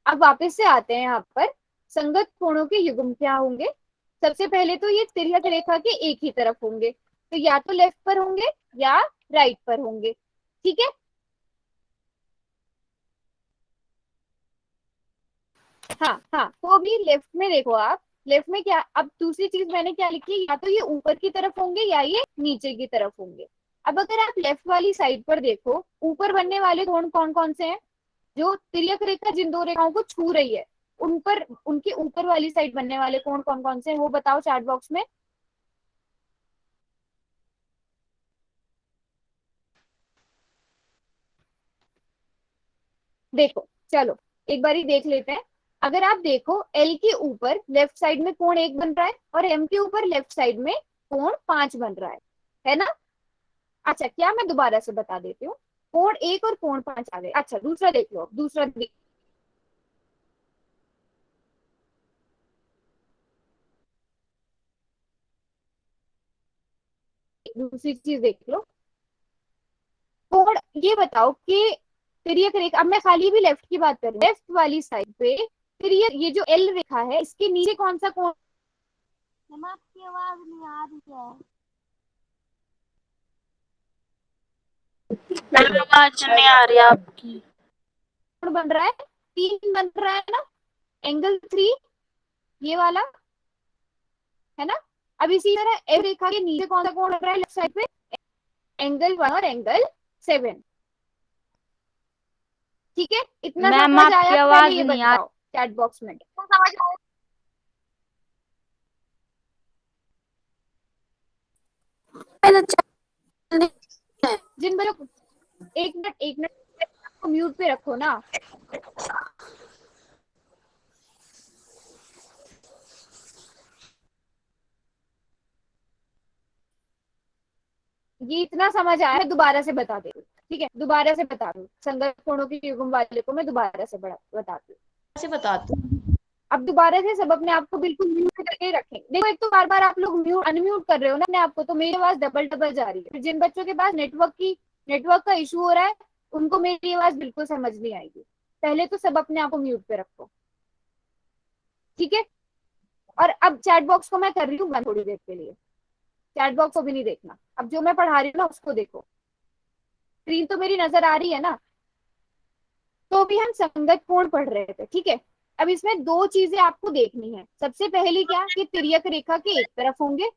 अब वापस से आते हैं यहाँ पर, संगत कोणों के युग्म क्या होंगे। सबसे पहले तो ये तिर्यक रेखा के एक ही तरफ होंगे, तो या तो लेफ्ट पर होंगे या राइट पर होंगे, ठीक है। हाँ हाँ, तो अभी लेफ्ट में देखो आप, लेफ्ट में क्या, अब दूसरी चीज मैंने क्या लिखी, या तो ये ऊपर की तरफ होंगे या ये नीचे की तरफ होंगे। अब अगर आप लेफ्ट वाली साइड पर देखो, ऊपर बनने वाले कोण कौन कौन से हैं, जो तिर्यक रेखा जिन दो रेखाओं को छू रही है उन पर, उनके ऊपर वाली साइड बनने वाले कोण कौन कौन से हैं वो बताओ चैट बॉक्स में। देखो चलो एक बार ही देख लेते हैं। अगर आप देखो एल के ऊपर लेफ्ट साइड में कोण एक बन रहा है और एम के ऊपर लेफ्ट साइड में कोण 5 बन रहा है ना। अच्छा क्या मैं दोबारा से बता देती हूँ, कोण 1 और कोण 5 आ गए। अच्छा दूसरा देख लो, दूसरा दूसरी चीज देख लो, कोण ये बताओ कि तिर्यक रेखा, अब मैं खाली भी लेफ्ट की बात कर रही हूँ, लेफ्ट वाली साइड पे तिर्यक, ये जो एल रेखा है इसके नीचे कौन सा कोण, मैम आपकी आवाज नहीं आ रही है। मैम आवाज नहीं आ रही आपकी। बन रहा है, 3 बन रहा है ना, एंगल 3, ये वाला, है ना। अब इसी तरह एल रेखा के नीचे कौन सा कोण बन रहा है लेफ्ट साइड पे, एंगल 1 और एंगल 7, ठीक है। इतना मैम समझ आपकी आया, पहले आवाज ये नहीं आ बताओ चैट बॉक्स में समझ आया। जिन बच्चों, एक मिनट आपको म्यूट पे रखो ना। ये इतना समझ आया, मैं दोबारा से बता दे रही हूँ, ठीक है, दोबारा से बता दूँ, संगत कोणों की युग्म वाले को मैं दोबारा से बताती हूँ। से बताती हूँ। अब दोबारा से सब अपने आप को बिल्कुल म्यूट करके रखें। देखो एक तो बार बार आप लोग म्यूट अनम्यूट कर रहे हो ना अपने आप को, तो मेरी आवाज डबल डबल जा रही है। फिर जिन बच्चों के पास नेटवर्क का इशू हो रहा है उनको मेरी आवाज बिल्कुल समझ नहीं आएगी। पहले तो सब अपने आप को म्यूट पे रखो, ठीक है। और अब चैट बॉक्स को मैं कर रही हूँ बंद थोड़ी देर के लिए, चैट बॉक्स को भी नहीं देखना, अब जो मैं पढ़ा रही हूँ ना उसको देखो, स्क्रीन तो मेरी नजर आ रही है ना। तो भी हम संगत कोण पढ़ रहे थे, ठीक है। अब इसमें दो चीजें आपको देखनी है, सबसे पहली क्या कि तिर्यक रेखा के एक तरफ होंगे,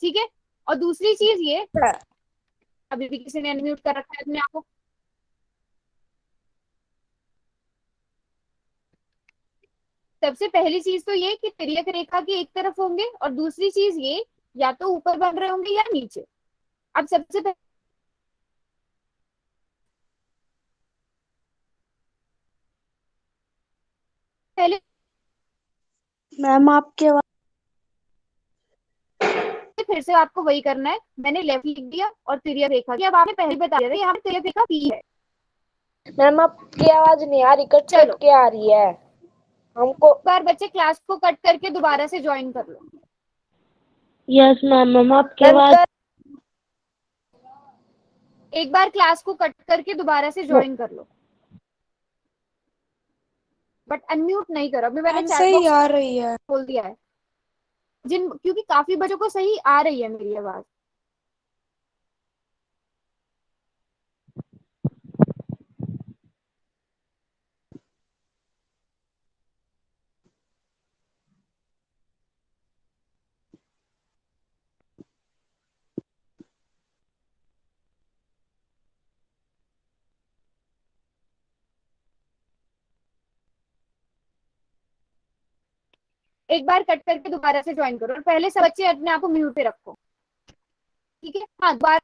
ठीक है। और दूसरी चीज ये, अभी भी किसी ने अनम्यूट कर रखा है अपने आप को, सबसे पहली चीज तो ये कि तिर्यक रेखा के एक तरफ होंगे और दूसरी चीज ये या तो ऊपर बन रहे होंगे या नीचे। अब सबसे पहले मैम आपकी आवाज। फिर से आपको वही करना है, मैंने लेफ्ट लिख दिया और तिर्यक रेखा की, अब आपने पहले बता दिया था यहाँ पे तिर्यक रेखा पी है। मैम आपकी आवाज नहीं आ रही, कट कट चलो के आ रही है हमको। एक बार बच्चे क्लास को कट करके दोबारा से ज्वाइन कर लो। यस मैम, मैम आपकी मैम आवाज। एक बार क्लास को कट करके दोबारा से ज्वाइन कर लो, बट अनम्यूट नहीं करो। अभी मैंने चैट सही बॉक्स आ रही है। खोल दिया है, जिन क्योंकि काफी बच्चों को सही आ रही है मेरी आवाज। एक बार कट करके दोबारा से ज्वाइन करो और पहले सब बच्चे अपने आप को म्यूट पे रखो, ठीक है। हाँ दोबारा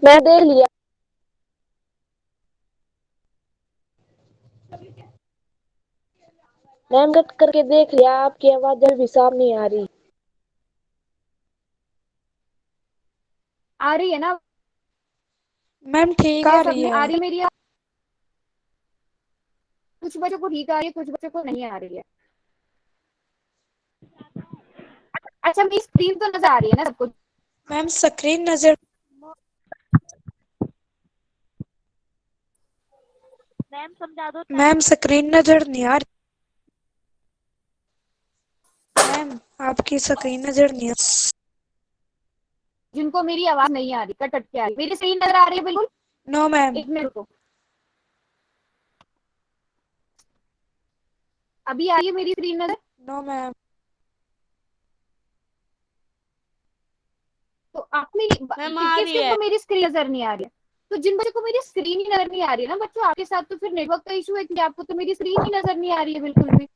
मैं देख लिया मैम, कट करके देख लिया, आपकी आवाज जब भी साफ नहीं आ रही। आ रही है ना? मैम ठीक आ रही सबने आ है। रही है मेरी? कुछ बच्चों को ठीक आ रही है, कुछ बच्चों को नहीं आ रही है। अच्छा, मेरी स्क्रीन तो नजर आ रही है ना सबको? मैम स्क्रीन नजर मैम समझा दो मैम स्क्रीन नजर नहीं आ रही। मैम आपकी स्क्रीन नजर नहीं आ जिनको मेरी आवाज नहीं आ रही, कट कट के आ रही, मेरी स्क्रीन नजर आ रही है बिल्कुल? No ma'am. एक मिनट रुको, अभी आ रही है मेरी स्क्रीन नजर? No ma'am. तो आप मेरी मैम आ किस रही किस है। को मेरी स्क्रीन नजर नहीं आ रही है? तो जिन बच्चों को मेरी स्क्रीन ही नजर नहीं आ रही है ना बच्चों, आपके साथ तो फिर नेटवर्क का इशू है कि आपको तो मेरी स्क्रीन ही नजर नहीं आ रही है बिल्कुल भी।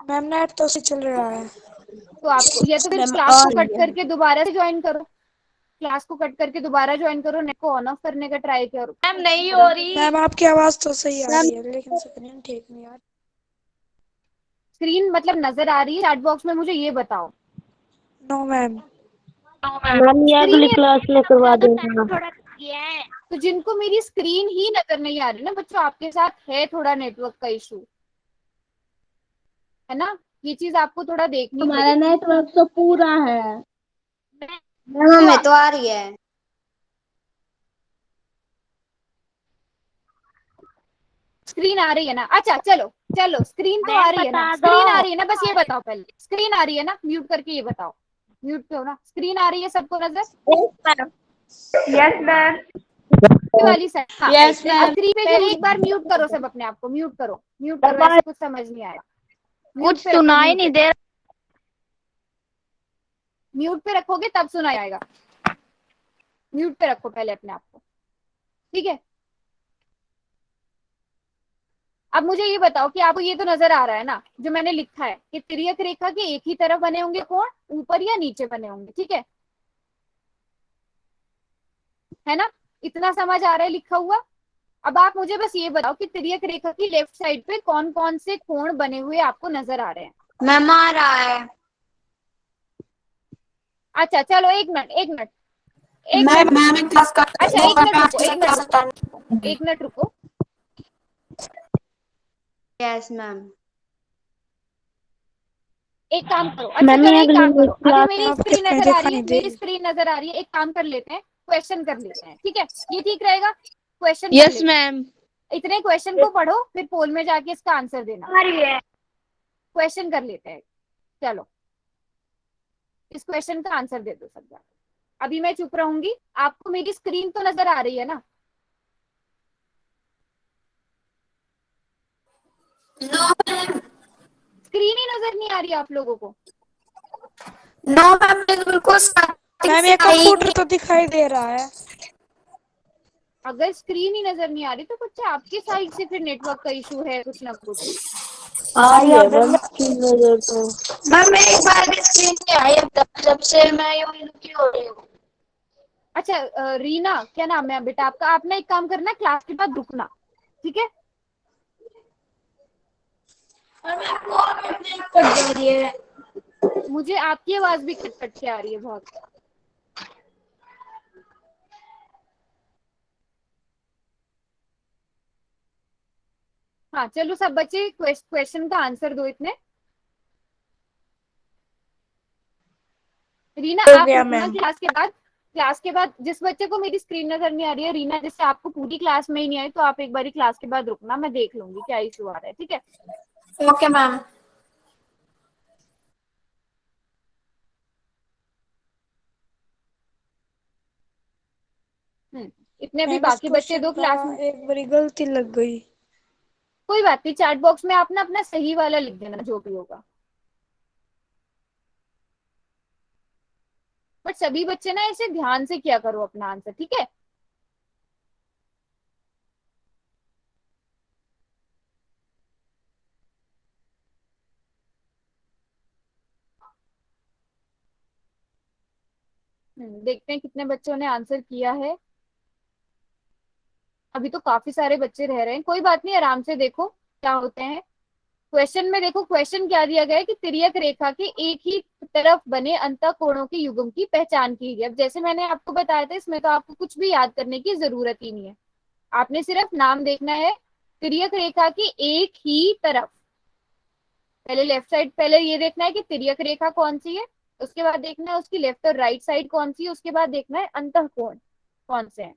मैम नेट तो से चल रहा है। तो आपको या तो फिर मैम क्लास आ को रही कट है। करके दोबारा से ज्वाइन करो, क्लास को कट करके दोबारा ज्वाइन करो, नेट को ऑन ऑफ करने का ट्राई करो। मैम नहीं हो रही। मैम आपकी आवाज तो सही आ मैम रही है लेकिन स्क्रीन ठीक नहीं आ रही। स्क्रीन मतलब नजर आ रही है चैट बॉक्स में, मुझे ये बताओ। No ma'am. मैम ये स्क्रीन अगली ही, क्लास में करवा देना। थोड़ा किया है। तो जिनको मेरी स्क्रीन ही नजर नहीं आ रही ना बच्चों, आपके साथ है थोड़ा नेटवर्क का इशू, है ना? ये चीज आपको थोड़ा देखनी हमारा पड़ेगी। नेटवर्क तो पूरा है। मैम तो हमें तो आ रही है। स्क्रीन आ रही है ना? अच्छा चलो चलो, स्क्रीन तो आ मैम रही है बता ना? दो। स्क्रीन आ रही है ना? बस ये बताओ पहले, स्क्रीन आ रही है ना? म्यूट करके ये बताओ, म्यूट पे हो ना? स्क्रीन आ रही है सबको नजर? Yes ma'am. ये वाली साइड, हाँ राइट। यस अब मैम। स्क्रीन पे जो, पहले एक बार म्यूट करो सब अपने आप को, म्यूट करो, म्यूट करो, ऐसे कुछ समझ नहीं आया। म्यूट कुछ पे रखो, सुनाई म्यूट नहीं पे, दे म्यूट पे रखोगे तब सुना जाएगा। म्यूट पे रखो पहले अपने आप को, ठीक है? अब मुझे ये बताओ कि आपको ये तो नजर आ रहा है ना जो मैंने लिखा है कि तिर्यक रेखा के एक ही तरफ बने होंगे कोण, ऊपर या नीचे बने होंगे, ठीक है ना? इतना समझ आ रहा है लिखा हुआ? अब आप मुझे बस ये बताओ कि तिर्यक रेखा की लेफ्ट साइड पे कौन कौन से कोण बने हुए आपको नजर आ रहे हैं? मैम आ रहा है। अच्छा चलो, एक मिनट एक मिनट, एक मैं मिनट रुको। मैं क्लास कर अच्छा दो, एक मैं मिनट आज रुको, के एक साथ मिनट क्लास रुको, अटेंड करूंगी। एक मिनट रुको। Yes ma'am. एक काम करो, अच्छा मैम चलो ये एक काम अगली करो, अभी क्लास मेरी आपकी स्क्रीन स्क्रीन नजर आ रही दिखाई है, नहीं दे मेरी रही। स्क्रीन नजर आ रही है, एक काम कर लेते हैं, क्वेश्चन कर लेते हैं, ठीक है? ये ठीक रहेगा? क्वेश्चन कर यस लेते हैं, मैम। इतने क्वेश्चन को पढ़ो फिर पोल में जाके इसका आंसर देना। आ रही है। क्वेश्चन कर लेते हैं, चलो इस क्वेश्चन का आंसर दे दो सब जाके। अभी मैं चुप रहूंगी, आपको मेरी स्क्रीन तो नजर आ रही है ना? No ma'am. स्क्रीन ही नजर नहीं आ रही आप लोगों को? नो मैम, मुझे बिल्कुल स्टार्टिंग मैम से ये आई कंप्यूटर नहीं। तो दिखाई दे रहा है। अगर स्क्रीन ही नजर नहीं आ रही तो कुछ आपकी साइड से फिर नेटवर्क का इशू है कुछ ना कुछ। आ रही है मैम। स्क्रीन नजर तो। मैम एक बार भी स्क्रीन नहीं आई अब तक, जब से मैं यूं ही दुखी हो रही हूँ। अच्छा रीना क्या नाम है बेटा आपका? आप ना एक काम करना, क्लास के बाद रुकना, ठीक है? और मैं कॉल करने कट जा रही है। मुझे आपकी आवाज भी कट कट के आ रही है बहुत। हाँ चलो सब बच्चे क्वेश्चन का आंसर दो इतने। रीना हो आप गया रुकना मैम। क्लास के बाद, क्लास के बाद जिस बच्चे को मेरी स्क्रीन नजर नहीं आ रही है रीना, जैसे आपको पूरी क्लास में ही नहीं आई तो आप एक बार क्लास के बाद रुकना, मैं देख लूंगी क्या इशू आ रहा है, ठीक है? Okay ma'am. इतने भी मैम इस बाकी बच्चे क्वेश्चन दो का क्लास में। एक बड़ी गलती लग गई। कोई बात नहीं, चैट बॉक्स में आप ना अपना सही वाला लिख देना जो भी होगा। बट सभी बच्चे ना ऐसे ध्यान से किया करो अपना आंसर, ठीक है? देखते हैं कितने बच्चों ने आंसर किया है। अभी तो काफी सारे बच्चे रह रहे हैं, कोई बात नहीं, आराम से देखो क्या होते हैं। क्वेश्चन में देखो, क्वेश्चन क्या दिया गया है कि तिर्यक रेखा के एक ही तरफ बने अंतःकोणों के युग्म की पहचान कीजिए। अब जैसे मैंने आपको बताया था, इसमें तो आपको कुछ भी याद करने की जरूरत ही नहीं है, आपने सिर्फ नाम देखना है। तिर्यक रेखा की एक ही तरफ, पहले लेफ्ट साइड, पहले ये देखना है कि तिर्यक रेखा कौन सी है, उसके बाद देखना है उसकी लेफ्ट और राइट साइड कौन सी है, उसके बाद देखना है अंतःकोण कौन से हैं।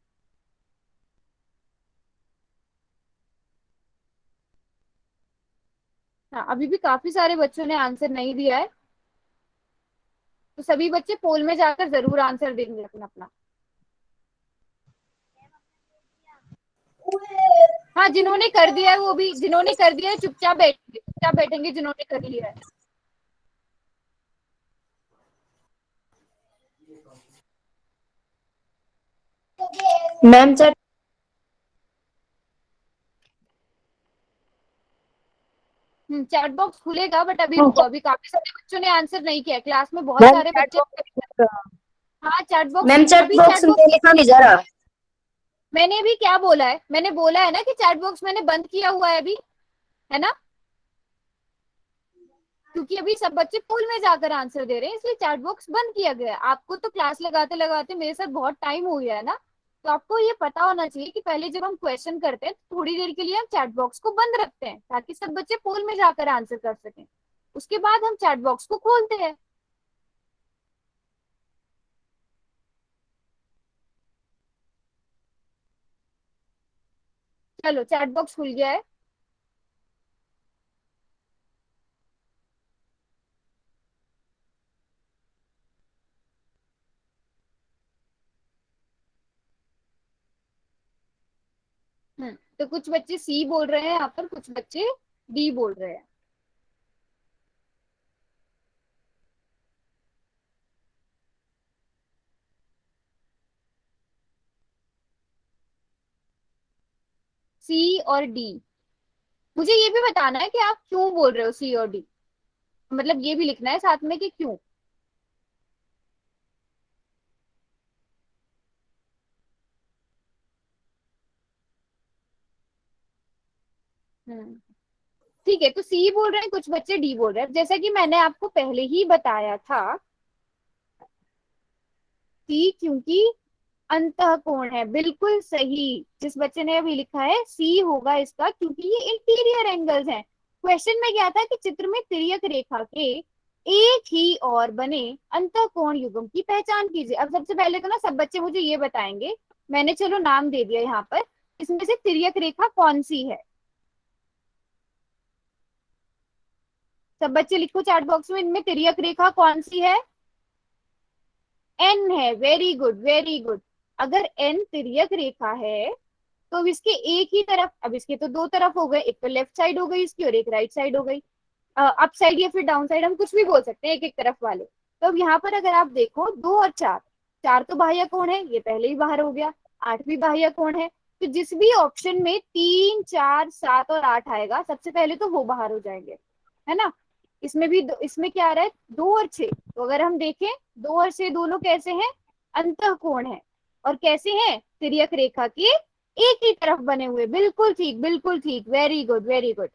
हाँ, अभी भी काफी सारे बच्चों ने आंसर नहीं दिया है, तो सभी बच्चे पोल में जाकर जरूर आंसर देंगे अपना अपना। हाँ, जिन्होंने कर दिया है वो भी, जिन्होंने कर दिया है चुपचाप बैठेंगे जिन्होंने कर लिया है। मैम चैट चैट बॉक्स खुलेगा, बट अभी रुको, अभी काफी सारे बच्चों ने आंसर नहीं किया, क्लास में बहुत मैम सारे चैट बच्चे। बॉक्स हाँ, चैट बॉक्स, मैम चैट अभी बॉक्स चैट में बॉक्स, लिखा नहीं जा रहा। मैंने भी क्या बोला है, मैंने बोला है ना कि चैट बॉक्स मैंने बंद किया हुआ है अभी, है ना, क्योंकि अभी सब बच्चे पोल में जाकर आंसर दे रहे हैं, इसलिए चैट बॉक्स बंद किया गया है। आपको तो क्लास लगाते लगाते मेरे साथ बहुत टाइम हो गया है ना, तो आपको ये पता होना चाहिए कि पहले जब हम क्वेश्चन करते हैं तो थोड़ी देर के लिए हम चैट बॉक्स को बंद रखते हैं ताकि सब बच्चे पोल में जाकर आंसर कर सकें, उसके बाद हम चैट बॉक्स को खोलते हैं। चलो, चैट बॉक्स खुल गया है। तो कुछ बच्चे सी बोल रहे हैं यहाँ पर, कुछ बच्चे डी बोल रहे हैं। सी और डी, मुझे ये भी बताना है कि आप क्यों बोल रहे हो सी और डी, मतलब ये भी लिखना है साथ में कि क्यों। हम्म ठीक है, तो सी बोल रहे हैं, कुछ बच्चे डी बोल रहे हैं। जैसा कि मैंने आपको पहले ही बताया था, सी क्योंकि अंतःकोण है, बिल्कुल सही। जिस बच्चे ने अभी लिखा है सी होगा इसका, क्योंकि ये इंटीरियर एंगल्स हैं। क्वेश्चन में क्या था कि चित्र में तिर्यक रेखा के एक ही और बने अंतःकोण युग्म की पहचान कीजिए। अब सबसे पहले तो ना सब बच्चे मुझे ये बताएंगे, मैंने चलो नाम दे दिया यहाँ पर, इसमें से तिर्यक रेखा कौन सी है। सब बच्चे लिखो चैट बॉक्स में, इनमें तिर्यक रेखा कौन सी है। एन है, वेरी गुड वेरी गुड। अगर एन तिर्यक रेखा है तो अब इसके एक ही तरफ, अब इसके तो दो तरफ हो गए, एक तो लेफ्ट साइड हो गई इसकी और एक राइट साइड हो गई, अप साइड या फिर डाउन साइड, हम कुछ भी बोल सकते हैं, एक एक तरफ वाले। तो अब यहाँ पर अगर आप देखो, दो और चार, चार तो बाह्य कोण है, ये पहले ही बाहर हो गया, आठ भी बाह्य कोण है, तो जिस भी ऑप्शन में तीन चार सात और आठ आएगा सबसे पहले तो वो बाहर हो जाएंगे, है ना। इसमें भी इसमें क्या आ रहा है, दो और छह, तो अगर हम देखें दो और छह दोनों कैसे हैं, अंतःकोण है, और कैसे हैं, तिर्यक रेखा के एक ही तरफ बने हुए। बिल्कुल ठीक, बिल्कुल ठीक, वेरी गुड वेरी गुड।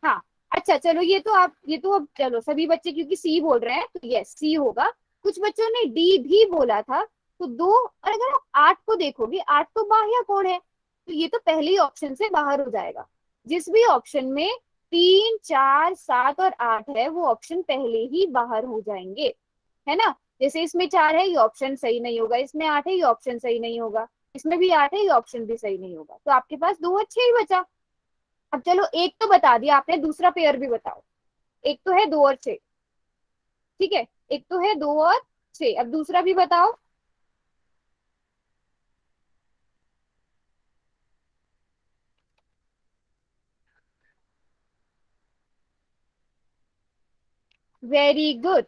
हाँ, अच्छा चलो, ये तो आप, ये तो अब चलो सभी बच्चे क्योंकि सी बोल रहे हैं तो यस सी होगा। कुछ बच्चों ने डी भी बोला था, तो दो, और अगर आप आठ को देखोगे, आठ तो बाह्य कोण है, तो ये तो पहले ही ऑप्शन से बाहर हो जाएगा। जिस भी ऑप्शन में तीन चार सात और आठ है वो ऑप्शन पहले ही बाहर हो जाएंगे, है ना। जैसे इसमें चार है, ये ऑप्शन सही नहीं होगा, इसमें आठ है, ये ऑप्शन सही नहीं होगा, इसमें भी आठ है, ये ऑप्शन भी सही नहीं होगा, तो आपके पास दो अच्छे ही बचा। अब चलो, एक तो बता दिया आपने, दूसरा पेयर भी बताओ। एक तो है दो और छह, ठीक है, एक तो है दो और छह, अब दूसरा भी बताओ। वेरी गुड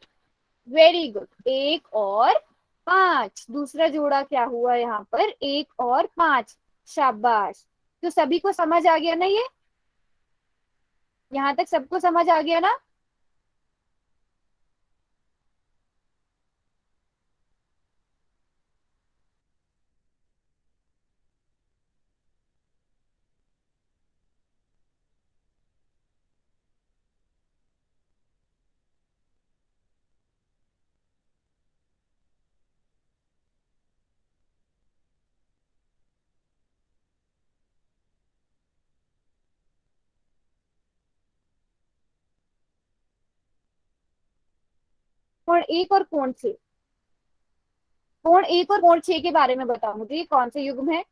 वेरी गुड, एक और पांच, दूसरा जोड़ा क्या हुआ यहाँ पर, एक और पांच, शाबाश। तो सभी को समझ आ गया ना ये, यहाँ तक सबको समझ आ गया ना। कोण 1 और कोण 6, कोण 1 और कोण 6 के बारे में बताओ मुझे, ये कौन से युग्म है?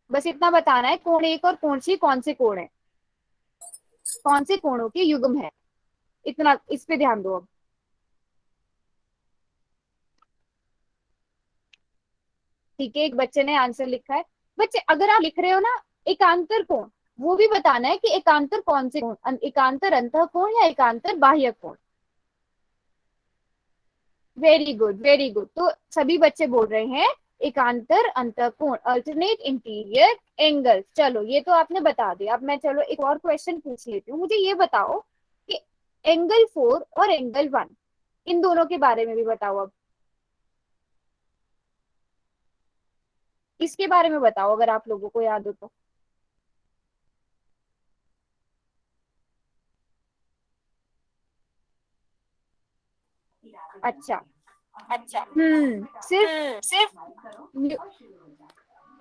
बस इतना बताना है, कोण 1 और कोण 6 कौन से कोण है, कौन से कोणों के युग्म है, इतना इस पे ध्यान दो अब। ठीक है, एक बच्चे ने आंसर लिखा है। बच्चे अगर आप लिख रहे हो ना एकांतर कोण, वो भी बताना है कि एकांतर कौन से कोण, एकांतर अंतः कोण या एकांतर बाह्य कोण। Very good, very good. तो सभी बच्चे बोल रहे हैं एकांतर अंतःकोण, अल्टरनेट इंटीरियर एंगल। चलो ये तो आपने बता दिया। अब मैं चलो एक और क्वेश्चन पूछ लेती हूँ। मुझे ये बताओ कि एंगल 4 और एंगल 1, इन दोनों के बारे में भी बताओ। अब इसके बारे में बताओ अगर आप लोगों को याद हो तो। अच्छा, सिर्फ सिर्फ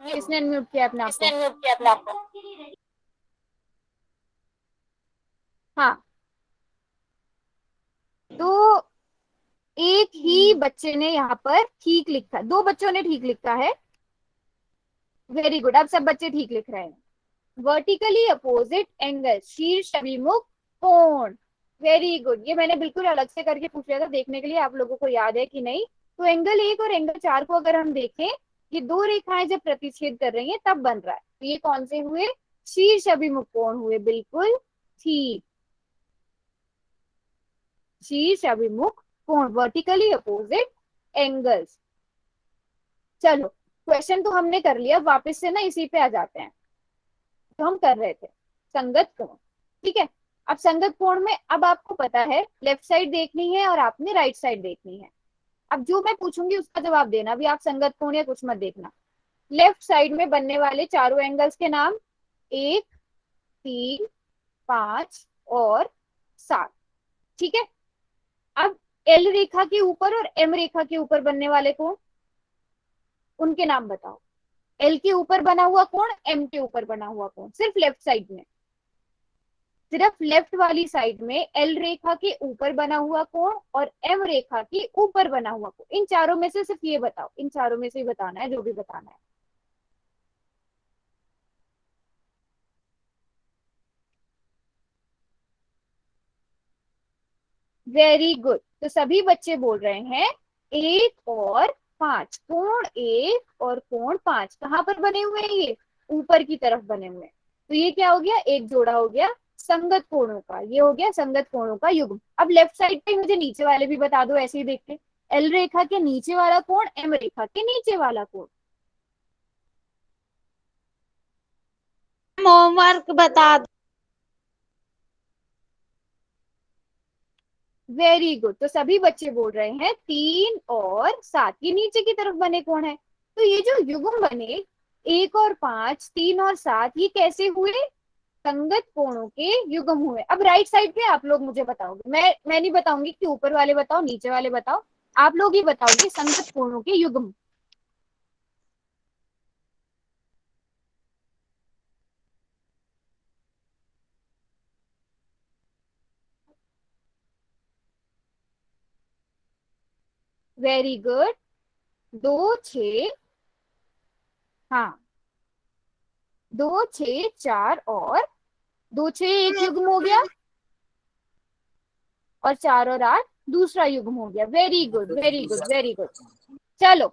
किसने म्यूट किया अपने आप किसने को? म्यूट किया अपने आप को? हाँ, तो एक ही बच्चे ने यहाँ पर ठीक लिखा, दो बच्चों ने ठीक लिखा है। वेरी गुड, अब सब बच्चे ठीक लिख रहे हैं। वर्टिकली अपोजिट एंगल, शीर्ष अभिमुख कोण। वेरी गुड, ये मैंने बिल्कुल अलग से करके पूछ लिया था, देखने के लिए आप लोगों को याद है कि नहीं। तो एंगल 1 और एंगल 4 को अगर हम देखें, ये दो रेखाएं जब प्रतिच्छेद कर रही हैं तब बन रहा है। तो ये कौन से हुए? शीर्ष अभिमुख कोण हुए, बिल्कुल ठीक। शीर्ष अभिमुख कोण, वर्टिकली अपोजिट एंगल्स। चलो क्वेश्चन तो हमने कर लिया, वापस से ना इसी पे आ जाते हैं तो हम कर रहे थे, संगत कोण। ठीक है, अब संगत कोण में अब आपको पता है लेफ्ट साइड देखनी है और आपने राइट साइड देखनी है। अब जो मैं पूछूंगी उसका जवाब देना, अभी आप संगत कोण या कुछ मत देखना। लेफ्ट साइड में बनने वाले चारों एंगल्स के नाम, 1, 3, 5 और 7। ठीक है, अब एल रेखा के ऊपर और एम रेखा के ऊपर बनने वाले कोण, उनके नाम बताओ। एल के ऊपर बना हुआ कोण, एम के ऊपर बना हुआ कोण, सिर्फ लेफ्ट साइड में, सिर्फ लेफ्ट वाली साइड में एल रेखा के ऊपर बना हुआ कोण और एम रेखा के ऊपर बना हुआ कोण, इन चारों में से सिर्फ ये बताओ, इन चारों में से ही बताना है जो भी बताना है। वेरी गुड, तो सभी बच्चे बोल रहे हैं 1 और 5, कोण 1 और कोण 5 कहाँ पर बने हुए हैं? ये ऊपर की तरफ बने हुए हैं। तो ये क्या हो गया? एक जोड़ा हो गया संगत कोणों का, ये हो गया संगत कोणों का युग्म। अब लेफ्ट साइड पे मुझे नीचे वाले भी बता दो, ऐसे ही देख के। एल रेखा के नीचे वाला कोण, एम रेखा के नीचे वाला कोण। होमवर्क बता दो। वेरी गुड, तो सभी बच्चे बोल रहे हैं 3 और 7, ये नीचे की तरफ बने कोण है। तो ये जो युग्म बने 1 और 5, 3 और 7, ये कैसे हुए? संगत कोणों के युग्म हुए। अब राइट साइड पे आप लोग मुझे बताओगे, मैं नहीं बताऊंगी कि ऊपर वाले बताओ नीचे वाले बताओ, आप लोग ही बताओगे संगत कोणों के युग्म। वेरी गुड, 2, 6, हाँ 2, 6, 4 और 2, 6 एक युग्म हो गया और 4 और 8 दूसरा युग्म हो गया। Very good, very good, very good. चलो,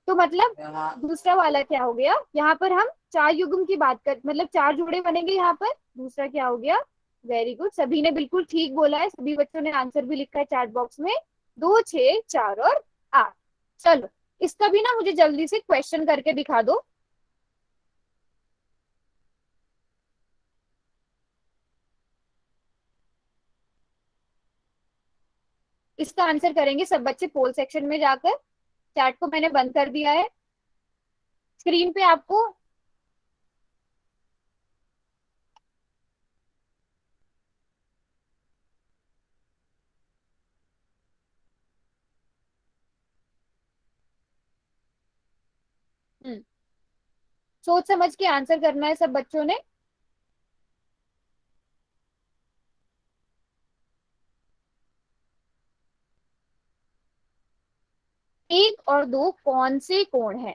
तो मतलब दूसरा वाला क्या हो गया? यहाँ पर हम 4 युग्म की बात कर, मतलब 4 जोड़े बनेंगे यहाँ पर। दूसरा क्या हो गया? वेरी गुड, सभी ने बिल्कुल ठीक बोला है, सभी बच्चों ने आंसर भी लिखा है चैट बॉक्स में, 2, 6, 4 और 8। चलो इसका भी ना मुझे जल्दी से क्वेश्चन करके दिखा दो। इसका आंसर करेंगे सब बच्चे पोल सेक्शन में जाकर। चैट को मैंने बंद कर दिया है, स्क्रीन पे आपको सोच समझ के आंसर करना है सब बच्चों ने। एक और दो कौन से कोण है।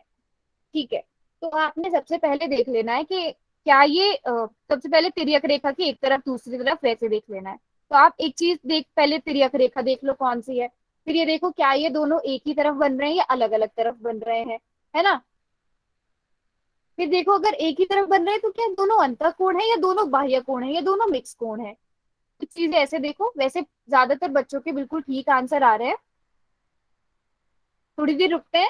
ठीक है, तो आपने सबसे पहले देख लेना है कि क्या ये सबसे पहले तिर्यक रेखा की एक तरफ दूसरी तरफ वैसे देख लेना है। तो आप एक चीज देख, पहले तिर्यक रेखा देख लो कौन सी है, फिर ये देखो क्या ये दोनों एक ही तरफ बन रहे हैं या अलग अलग तरफ बन रहे हैं, है ना। फिर देखो अगर एक ही तरफ बन रहे हैं तो क्या दोनों अंतःकोण है या दोनों बाह्य कोण है या दोनों मिक्स कोण है। कुछ चीजें ऐसे देखो, वैसे ज्यादातर बच्चों के बिल्कुल ठीक आंसर आ रहे हैं। थोड़ी देर रुकते हैं।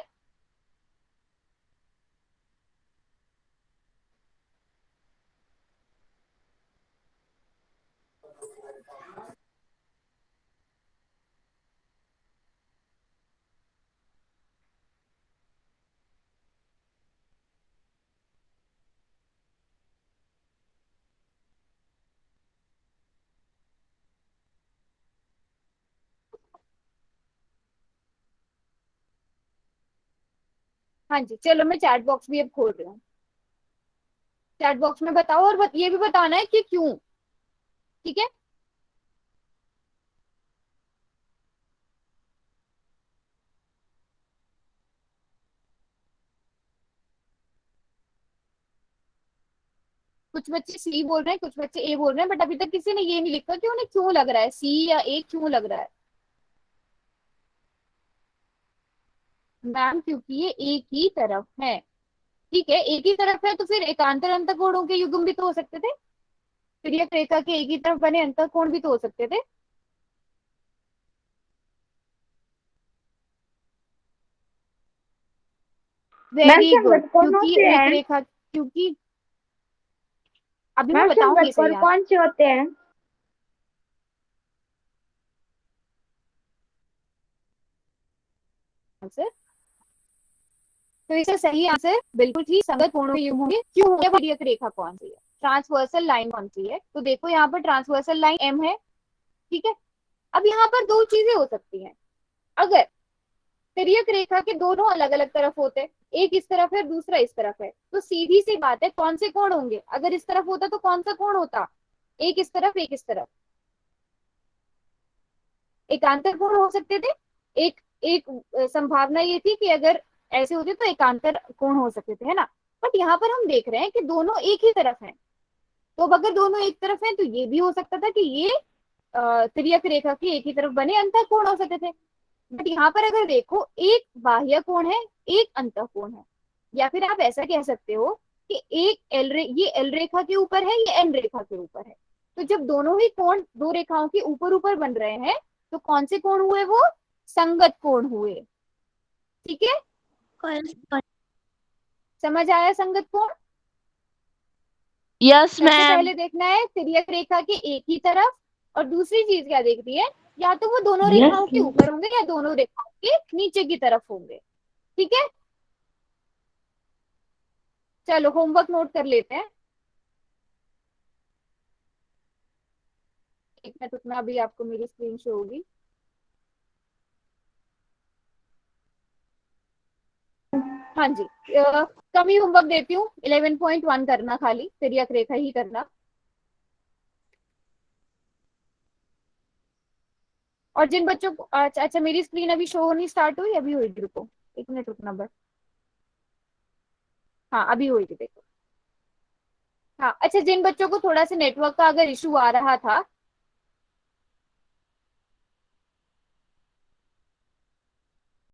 हाँ जी, चलो मैं चैट बॉक्स भी अब खोल रही हूँ। चैट बॉक्स में बताओ और ये भी बताना है कि क्यों। ठीक है, कुछ बच्चे सी बोल रहे हैं, कुछ बच्चे ए बोल रहे हैं, बट अभी तक किसी ने ये नहीं लिखा कि उन्हें क्यों लग रहा है सी या ए क्यों लग रहा है। मैम क्योंकि ये एक ही तरफ है। ठीक है, एक ही तरफ है तो फिर एकांतर अंतःकोणों के युग्म भी तो हो सकते थे, फिर ये रेखा के एक ही तरफ बने अंतःकोण भी तो हो सकते थे। वेरी गुड, क्योंकि एक रेखा, क्योंकि अभी मैं बताऊंगी सही कौन से होते हैं? आंसर। तो इसका सही आंसर बिल्कुल ही संगत कोणों के युग्म होंगे। क्यों होंगे, तिर्यक रेखा कौन सी है, ट्रांसवर्सल लाइन कौन सी है। तो देखो यहाँ पर ट्रांसवर्सल लाइन एम है। ठीक है, अब यहाँ पर दो चीजें हो सकती हैं। अगर तिर्यक रेखा के दोनों अलग अलग तरफ होते, एक इस तरफ है दूसरा इस तरफ है, तो सीधी सी बात है कौन से कोण होंगे। अगर इस तरफ होता तो कौन सा कोण होता, एक इस तरफ एक इस तरफ, एकांतर कोण हो सकते थे। एक एक संभावना ये थी कि अगर ऐसे होते तो एकांतर कोण हो सकते थे, है ना। बट यहाँ पर हम देख रहे हैं कि दोनों एक ही तरफ हैं, तो अब अगर दोनों एक तरफ हैं तो ये भी हो सकता था कि ये तिर्यक रेखा की एक ही तरफ बने अंतःकोण हो सकते थे। बट यहाँ पर अगर देखो एक बाह्य कोण है एक अंतःकोण है, या फिर आप ऐसा कह सकते हो कि एक ये एल रेखा के ऊपर है ये एन रेखा के ऊपर है। तो जब दोनों ही कोण दो रेखाओं के ऊपर ऊपर बन रहे हैं तो कौन से कोण हुए, वो संगत कोण हुए। ठीक है, समझ आया संगत कोण। यस सबसे मैम। पहले देखना है तिर्यक रेखा के एक ही तरफ, और दूसरी चीज क्या देखती है, या तो वो दोनों रेखाओं के ऊपर होंगे या दोनों रेखाओं के नीचे की तरफ होंगे। ठीक है, चलो होमवर्क नोट कर लेते हैं। एक मिनट रुकना, अभी आपको मेरी स्क्रीन शो होगी। हाँ जी, कम ही होमवर्क देती हूँ, 11.1 करना, खाली तिर्यक रेखा ही करना। और जिन बच्चों को अच्छा अच्छा, मेरी स्क्रीन अभी शो होनी स्टार्ट हुई, अभी हुई, रुको एक मिनट रुकना बस। हाँ अभी हुई थी, देखो। हाँ अच्छा, जिन बच्चों को थोड़ा सा नेटवर्क का अगर इशू आ रहा था